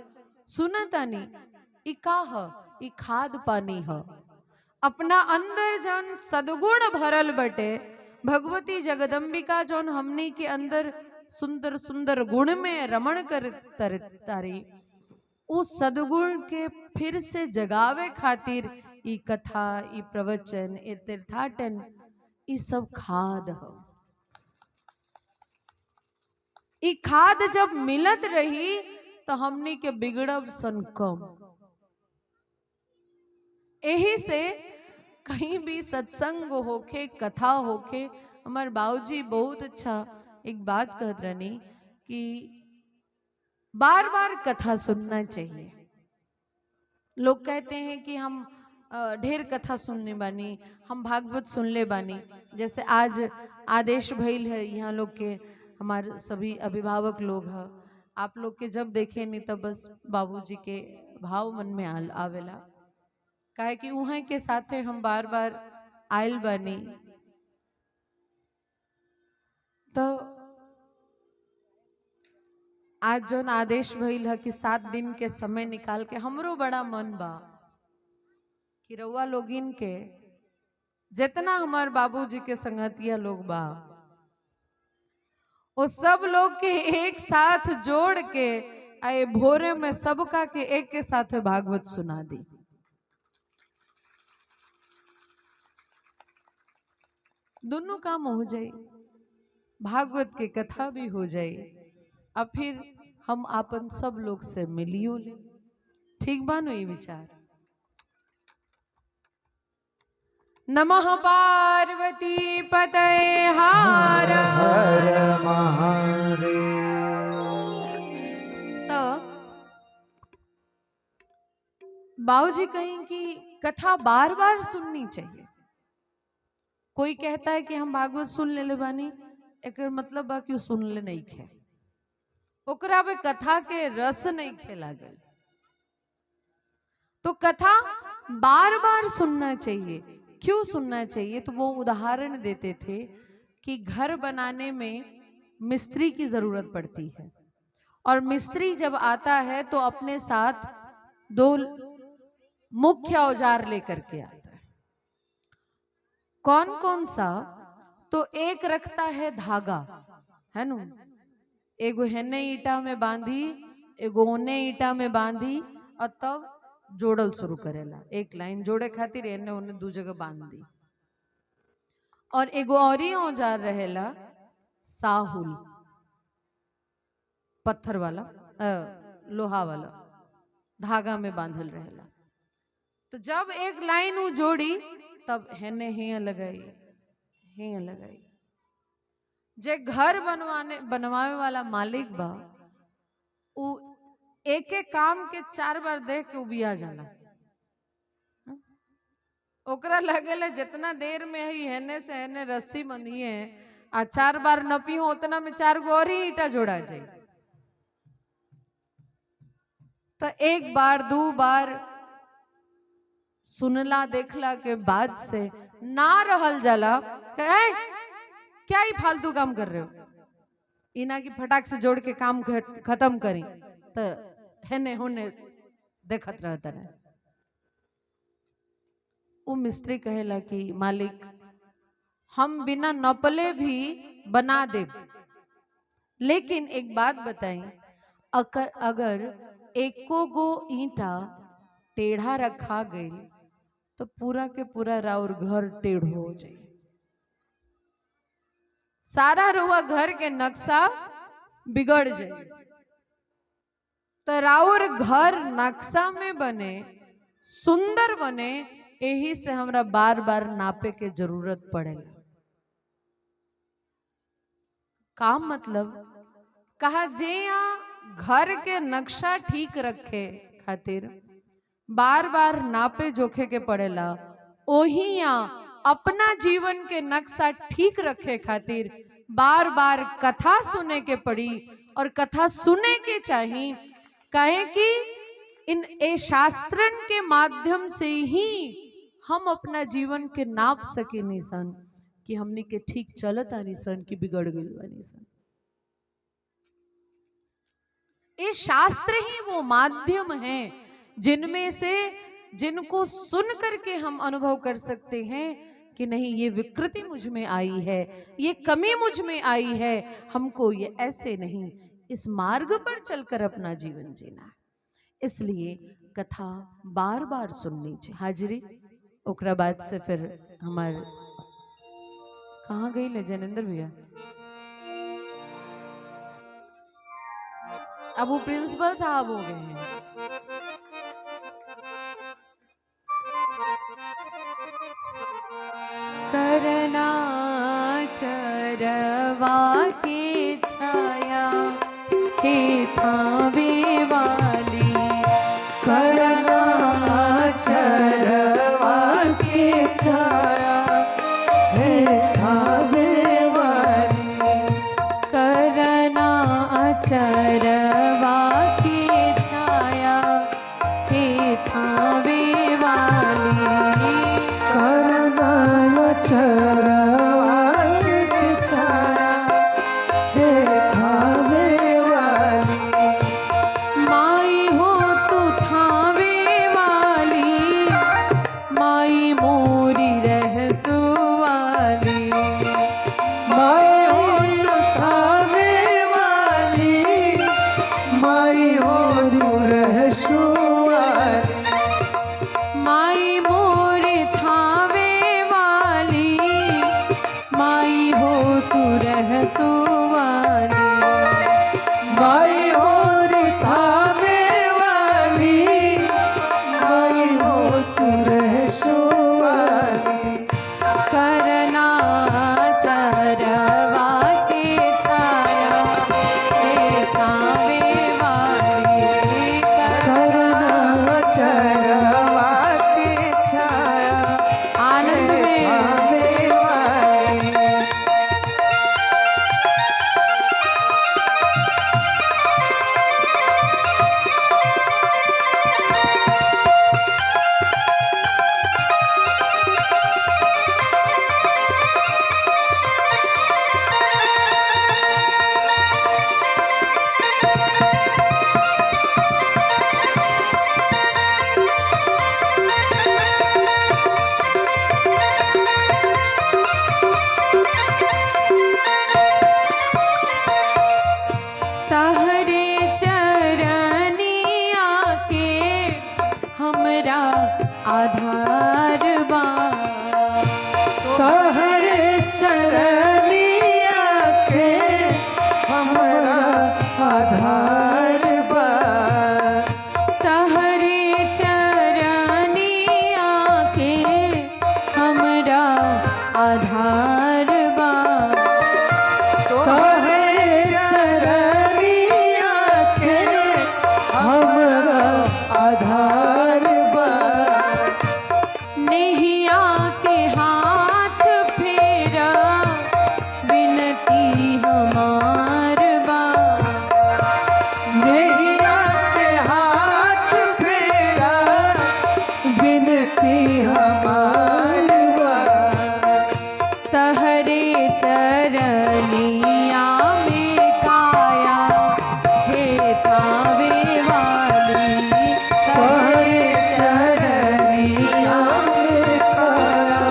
सुनता नहीं, ई का ह, ई खाद पानी ह। अपना अंदर जौन सदगुण भरल बटे, भगवती जगदम्बिका जौन हमने के अंदर सुंदर सुंदर गुण में रमण कर तारी, उस सदगुण के फिर से जगावे खातिर ई कथा, ई प्रवचन, ई तीर्थाटन, ई सब खाद हो। ई खाद जब मिलत रही तो हमने के बिगड़ब सन कम। यही से कहीं भी सत्संग होके, कथा होके, हमारे बाबूजी बहुत अच्छा एक बात कहत रहनी कि बार बार कथा सुनना चाहिए। लोग कहते हैं कि हम ढेर कथा सुनने बानी, हम भागवत सुन ले बानी। जैसे आज आदेश भइल है, यहाँ लोग के हमारे सभी अभिभावक लोग हैं, आप लोग के जब देखे नहीं तब बस बाबूजी के भाव मन में आवेला, काहे कि उहाँ के साथे हम बार बार आयल बानी। तो आज जो आदेश भइल है कि 7 दिन के समय निकाल के, हमरो बड़ा मन बा कि रउआ लोगिन के जितना हमार बाबूजी के संगतिया लोग बा, वो सब लोग के एक साथ जोड़ के आए भोरे में सबका के एक के साथ भागवत सुना दी। दोनों काम हो जाए, भागवत के कथा भी हो जाए, अब फिर हम आपन सब लोग से मिलियो ले। ठीक बानो ये विचार? नमः पार्वती पतये हर हर महादेव। तो बाबूजी कहें कि कथा बार बार सुननी चाहिए। कोई कहता है कि हम भागवत सुन ले बानी, एक मतलब बा कि सुन ले नहीं खे, ओकरा पे कथा के रस नहीं खे लागल। तो कथा बार बार सुनना चाहिए। क्यों सुनना चाहिए? तो वो उदाहरण देते थे कि घर बनाने में मिस्त्री की जरूरत पड़ती है, और मिस्त्री जब आता है तो अपने साथ 2 मुख्य औजार लेकर के आता है। कौन कौन सा? तो एक रखता है धागा, है नु, एगो हेने ईटा में बांधी, एगो ओने ईटा में बांधी, और तब जोड़ल शुरू करेला। एक लाइन जोड़े खातिर एने ओने दू जगह बांध दी। और एगो और ही औजार रहेला साहुल, पत्थर वाला, लोहा वाला, धागा में बांधल रहेला। तो जब एक लाइन वो जोड़ी तब हेने हिया लगाई, हिया लगाई। जे घर बनवावे वाला मालिक बा, उ एक एक काम के 4 बार देख के उबिया जाला। ओकरा लगेला जितना देर में ही हेने से हेने रस्सी बंधी है आ 4 बार नपी हो, उतना में 4 गो और ही ईटा जोड़ा जाए। तो एक बार 2 बार सुनला देखला के बाद से ना रहल जाला कि क्या ही फालतू काम कर रहे हो, इना की फटाक से जोड़ के काम खत्म करी। तो हेने होने देखत रहता है। वो मिस्त्री कहेला कि मालिक हम बिना नपले भी बना दे, लेकिन एक बात बताई, अगर एको गो ईंटा टेढ़ा रखा गई तो पूरा के पूरा राउर घर टेढ़ो हो जाए। सारा रुआ घर के नक्शा बिगड़ जाए। तो राउर घर नक्शा में बने, सुंदर बने, यही से हमरा बार बार नापे के जरूरत पड़ेगा। का मतलब? कहा जे घर के नक्शा ठीक रखे खातिर बार बार नापे जोखे के पड़ेला, ओही अपना जीवन के नक्शा ठीक रखे खातिर बार बार कथा सुने के पड़ी। और कथा सुने के चाहिए, कहे कि इन शास्त्रन के माध्यम से ही हम अपना जीवन के नाप सके निसन कि हमने के ठीक चलत आनी सन कि बिगड़ गई बनी सन। ये शास्त्र ही वो माध्यम है जिनमें से जिनको सुन करके हम अनुभव कर सकते हैं कि नहीं, ये विकृति मुझ में आई है, ये कमी मुझ में आई है, हमको ये ऐसे नहीं, इस मार्ग पर चलकर अपना जीवन जीना है। इसलिए कथा बार बार सुननी चाहिए। हाजिरी ओकरा बाद से फिर हमार कहाँ गई ले जनेंद्र भैया? अब वो प्रिंसिपल साहब हो गए हैं। करना चरवा के छाया हे थावे वाली, करना चरवा के छाया हे थावे वाली, करना चरवा के छाया हे थावे वाली, करना चरवा के छाया हे थावे वाली, माई हो तू थावे वाली, माई मोरी रहसु वाली, माई हो तू थावे वाली, माई हो तू रहसु वाली, माई मोरे थावे वाली, माई हो तू रहसु वाली, माई हो रे थावे वाली, माई हो तू रहसु वाली, करना चरवा के छाया हे थावे वाली, करना चरवा के छाया आनंद में थावे वाली। तहरे चरनिया के हमरा आधार बा तहरे चरनिया के हमरा आधार बा तोहरे चरनिया के हमरा आधार बा नैया के हाथ फेरा विनती हमार बा नैया के हाथ फेरा बिनती हमार बा तहरे चरनिया में काया हे थावे वाली तोहरे चरनिया में काया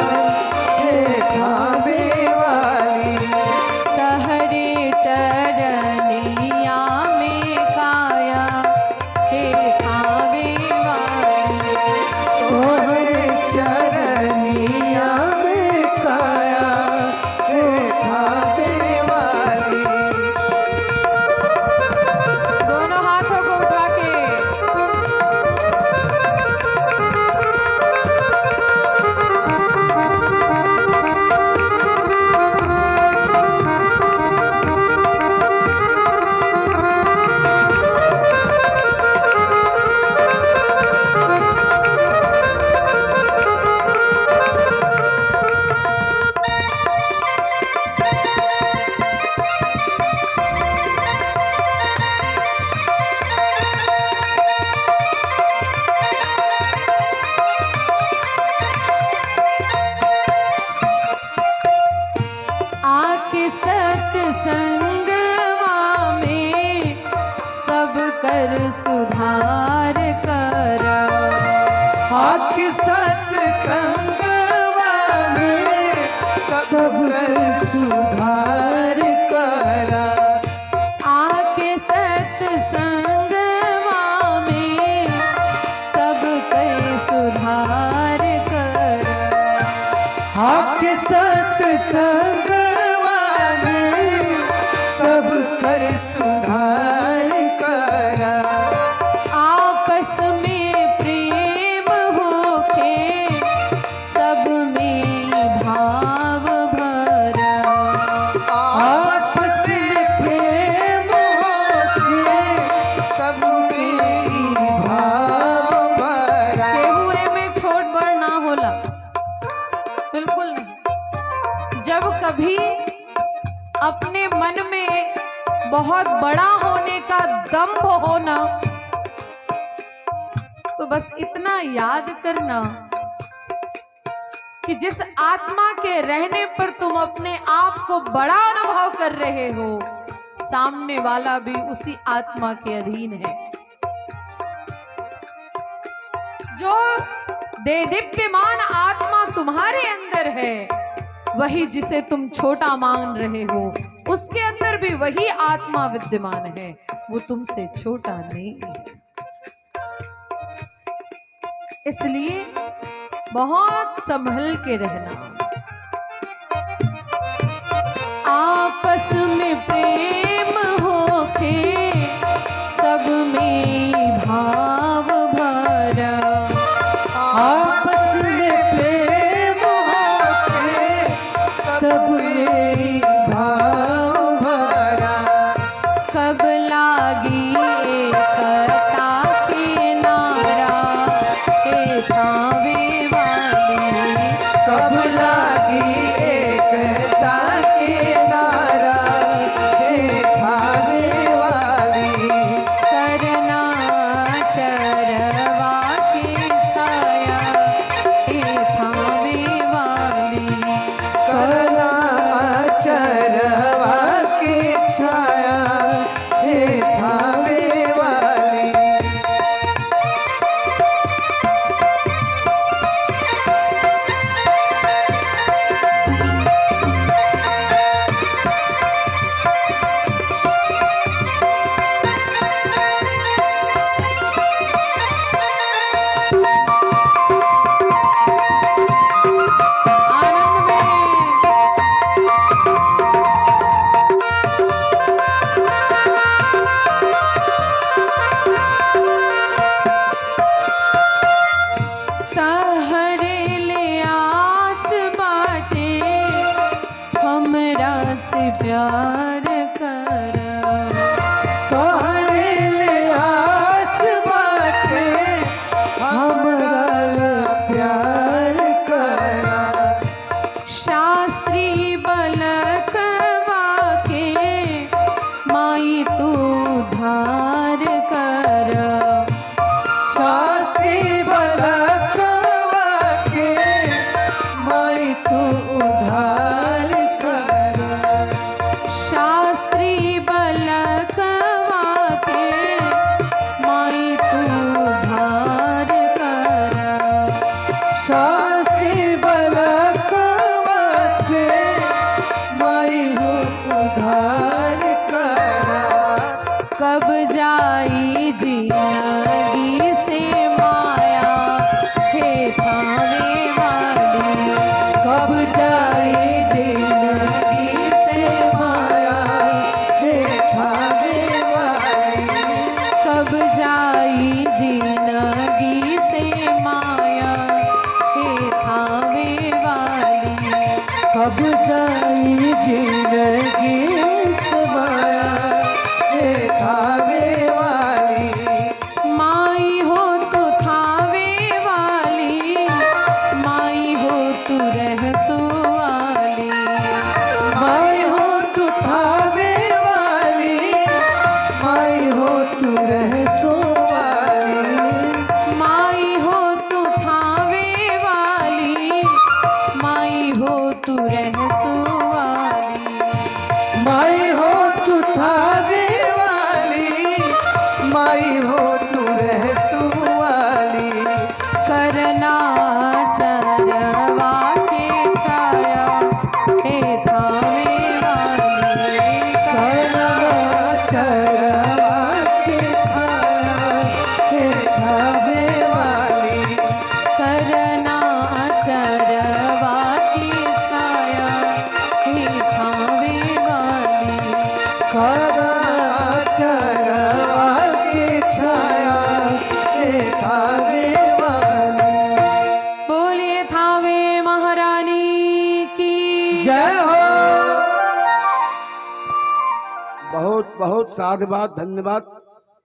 हे थावे वाली तहरे चरनिया में काया हे थावे वाली तोहरे चरनिया में काया हे थावे वाली दोनों हाथों को उठा के आके सत्संगवा में सब कर सुधार कर आखि सत्संगवा में सब कर सुधार करा आके सत्संगवा में सब कर सुधार कर आखि सत्संगवा में सब कर सुधार करा आपस में प्रेम होके सब में भाव भरा आपस से प्रेम होके सब में भाव भरा केहुए में छोट बड़ ना होला बिल्कुल नहीं। जब कभी अपने मन में बहुत बड़ा होने का दम्भ हो ना तो बस इतना याद करना कि जिस आत्मा के रहने पर तुम अपने आप को बड़ा अनुभव कर रहे हो सामने वाला भी उसी आत्मा के अधीन है। जो देदीप्यमान आत्मा तुम्हारे अंदर है वही जिसे तुम छोटा मान रहे हो उसके अंदर भी वही आत्मा विद्यमान है, वो तुमसे छोटा नहीं है। इसलिए बहुत संभल के रहना। आपस में प्रेम होके सब में भाव भरा आपस में प्रेम होके सब में भाव भरा कब लागी एकता के नारा हे थावे वाली कब लागी एकता के नारा हे थावे वाली करना चरवा की छाया हे थावे वाली करना चरवा की छाया हे थावे वाली प्यार कर। तोहरे ले आस बाटे हमरा ले प्यार करा। शास्त्री बलकवा के माई तू उद्धार कर। शास्त्री बलकवा के माई तू उद्धार करा। शास्त्री बलकवा के माई तू उद्धार कर। शास्त्री बलकवा से माई हो उद्धार करा। कब जाई जिंदगी से माया हे थावे वाली। कब जाई जिंदगी से माया हे थावे वाली। कब जाई जिंदगी से माया हे थावे वाली। कब जाई जिंदगी से माया हे थावे वाली। माई हो तू थावे वाली। माई हो तू रहसो वाली। माई हो तू थावे वाली। माई हो तू रहसो वाली। माई हो तू थावे वाली। माई हो तू रहसो वाली। माई हो तू थावे वाली। माई हो तू रहसो वाली। करना चरवा के छाया हे थावे वाली। करना चरवा के छाया हे थावे वाली। करना चरवा की छाया हे थावे वाली। करना चरवा के छाया हे थावे वाली। बोलिए थावे महारानी की जय हो। बहुत बहुत साधुवाद, धन्यवाद।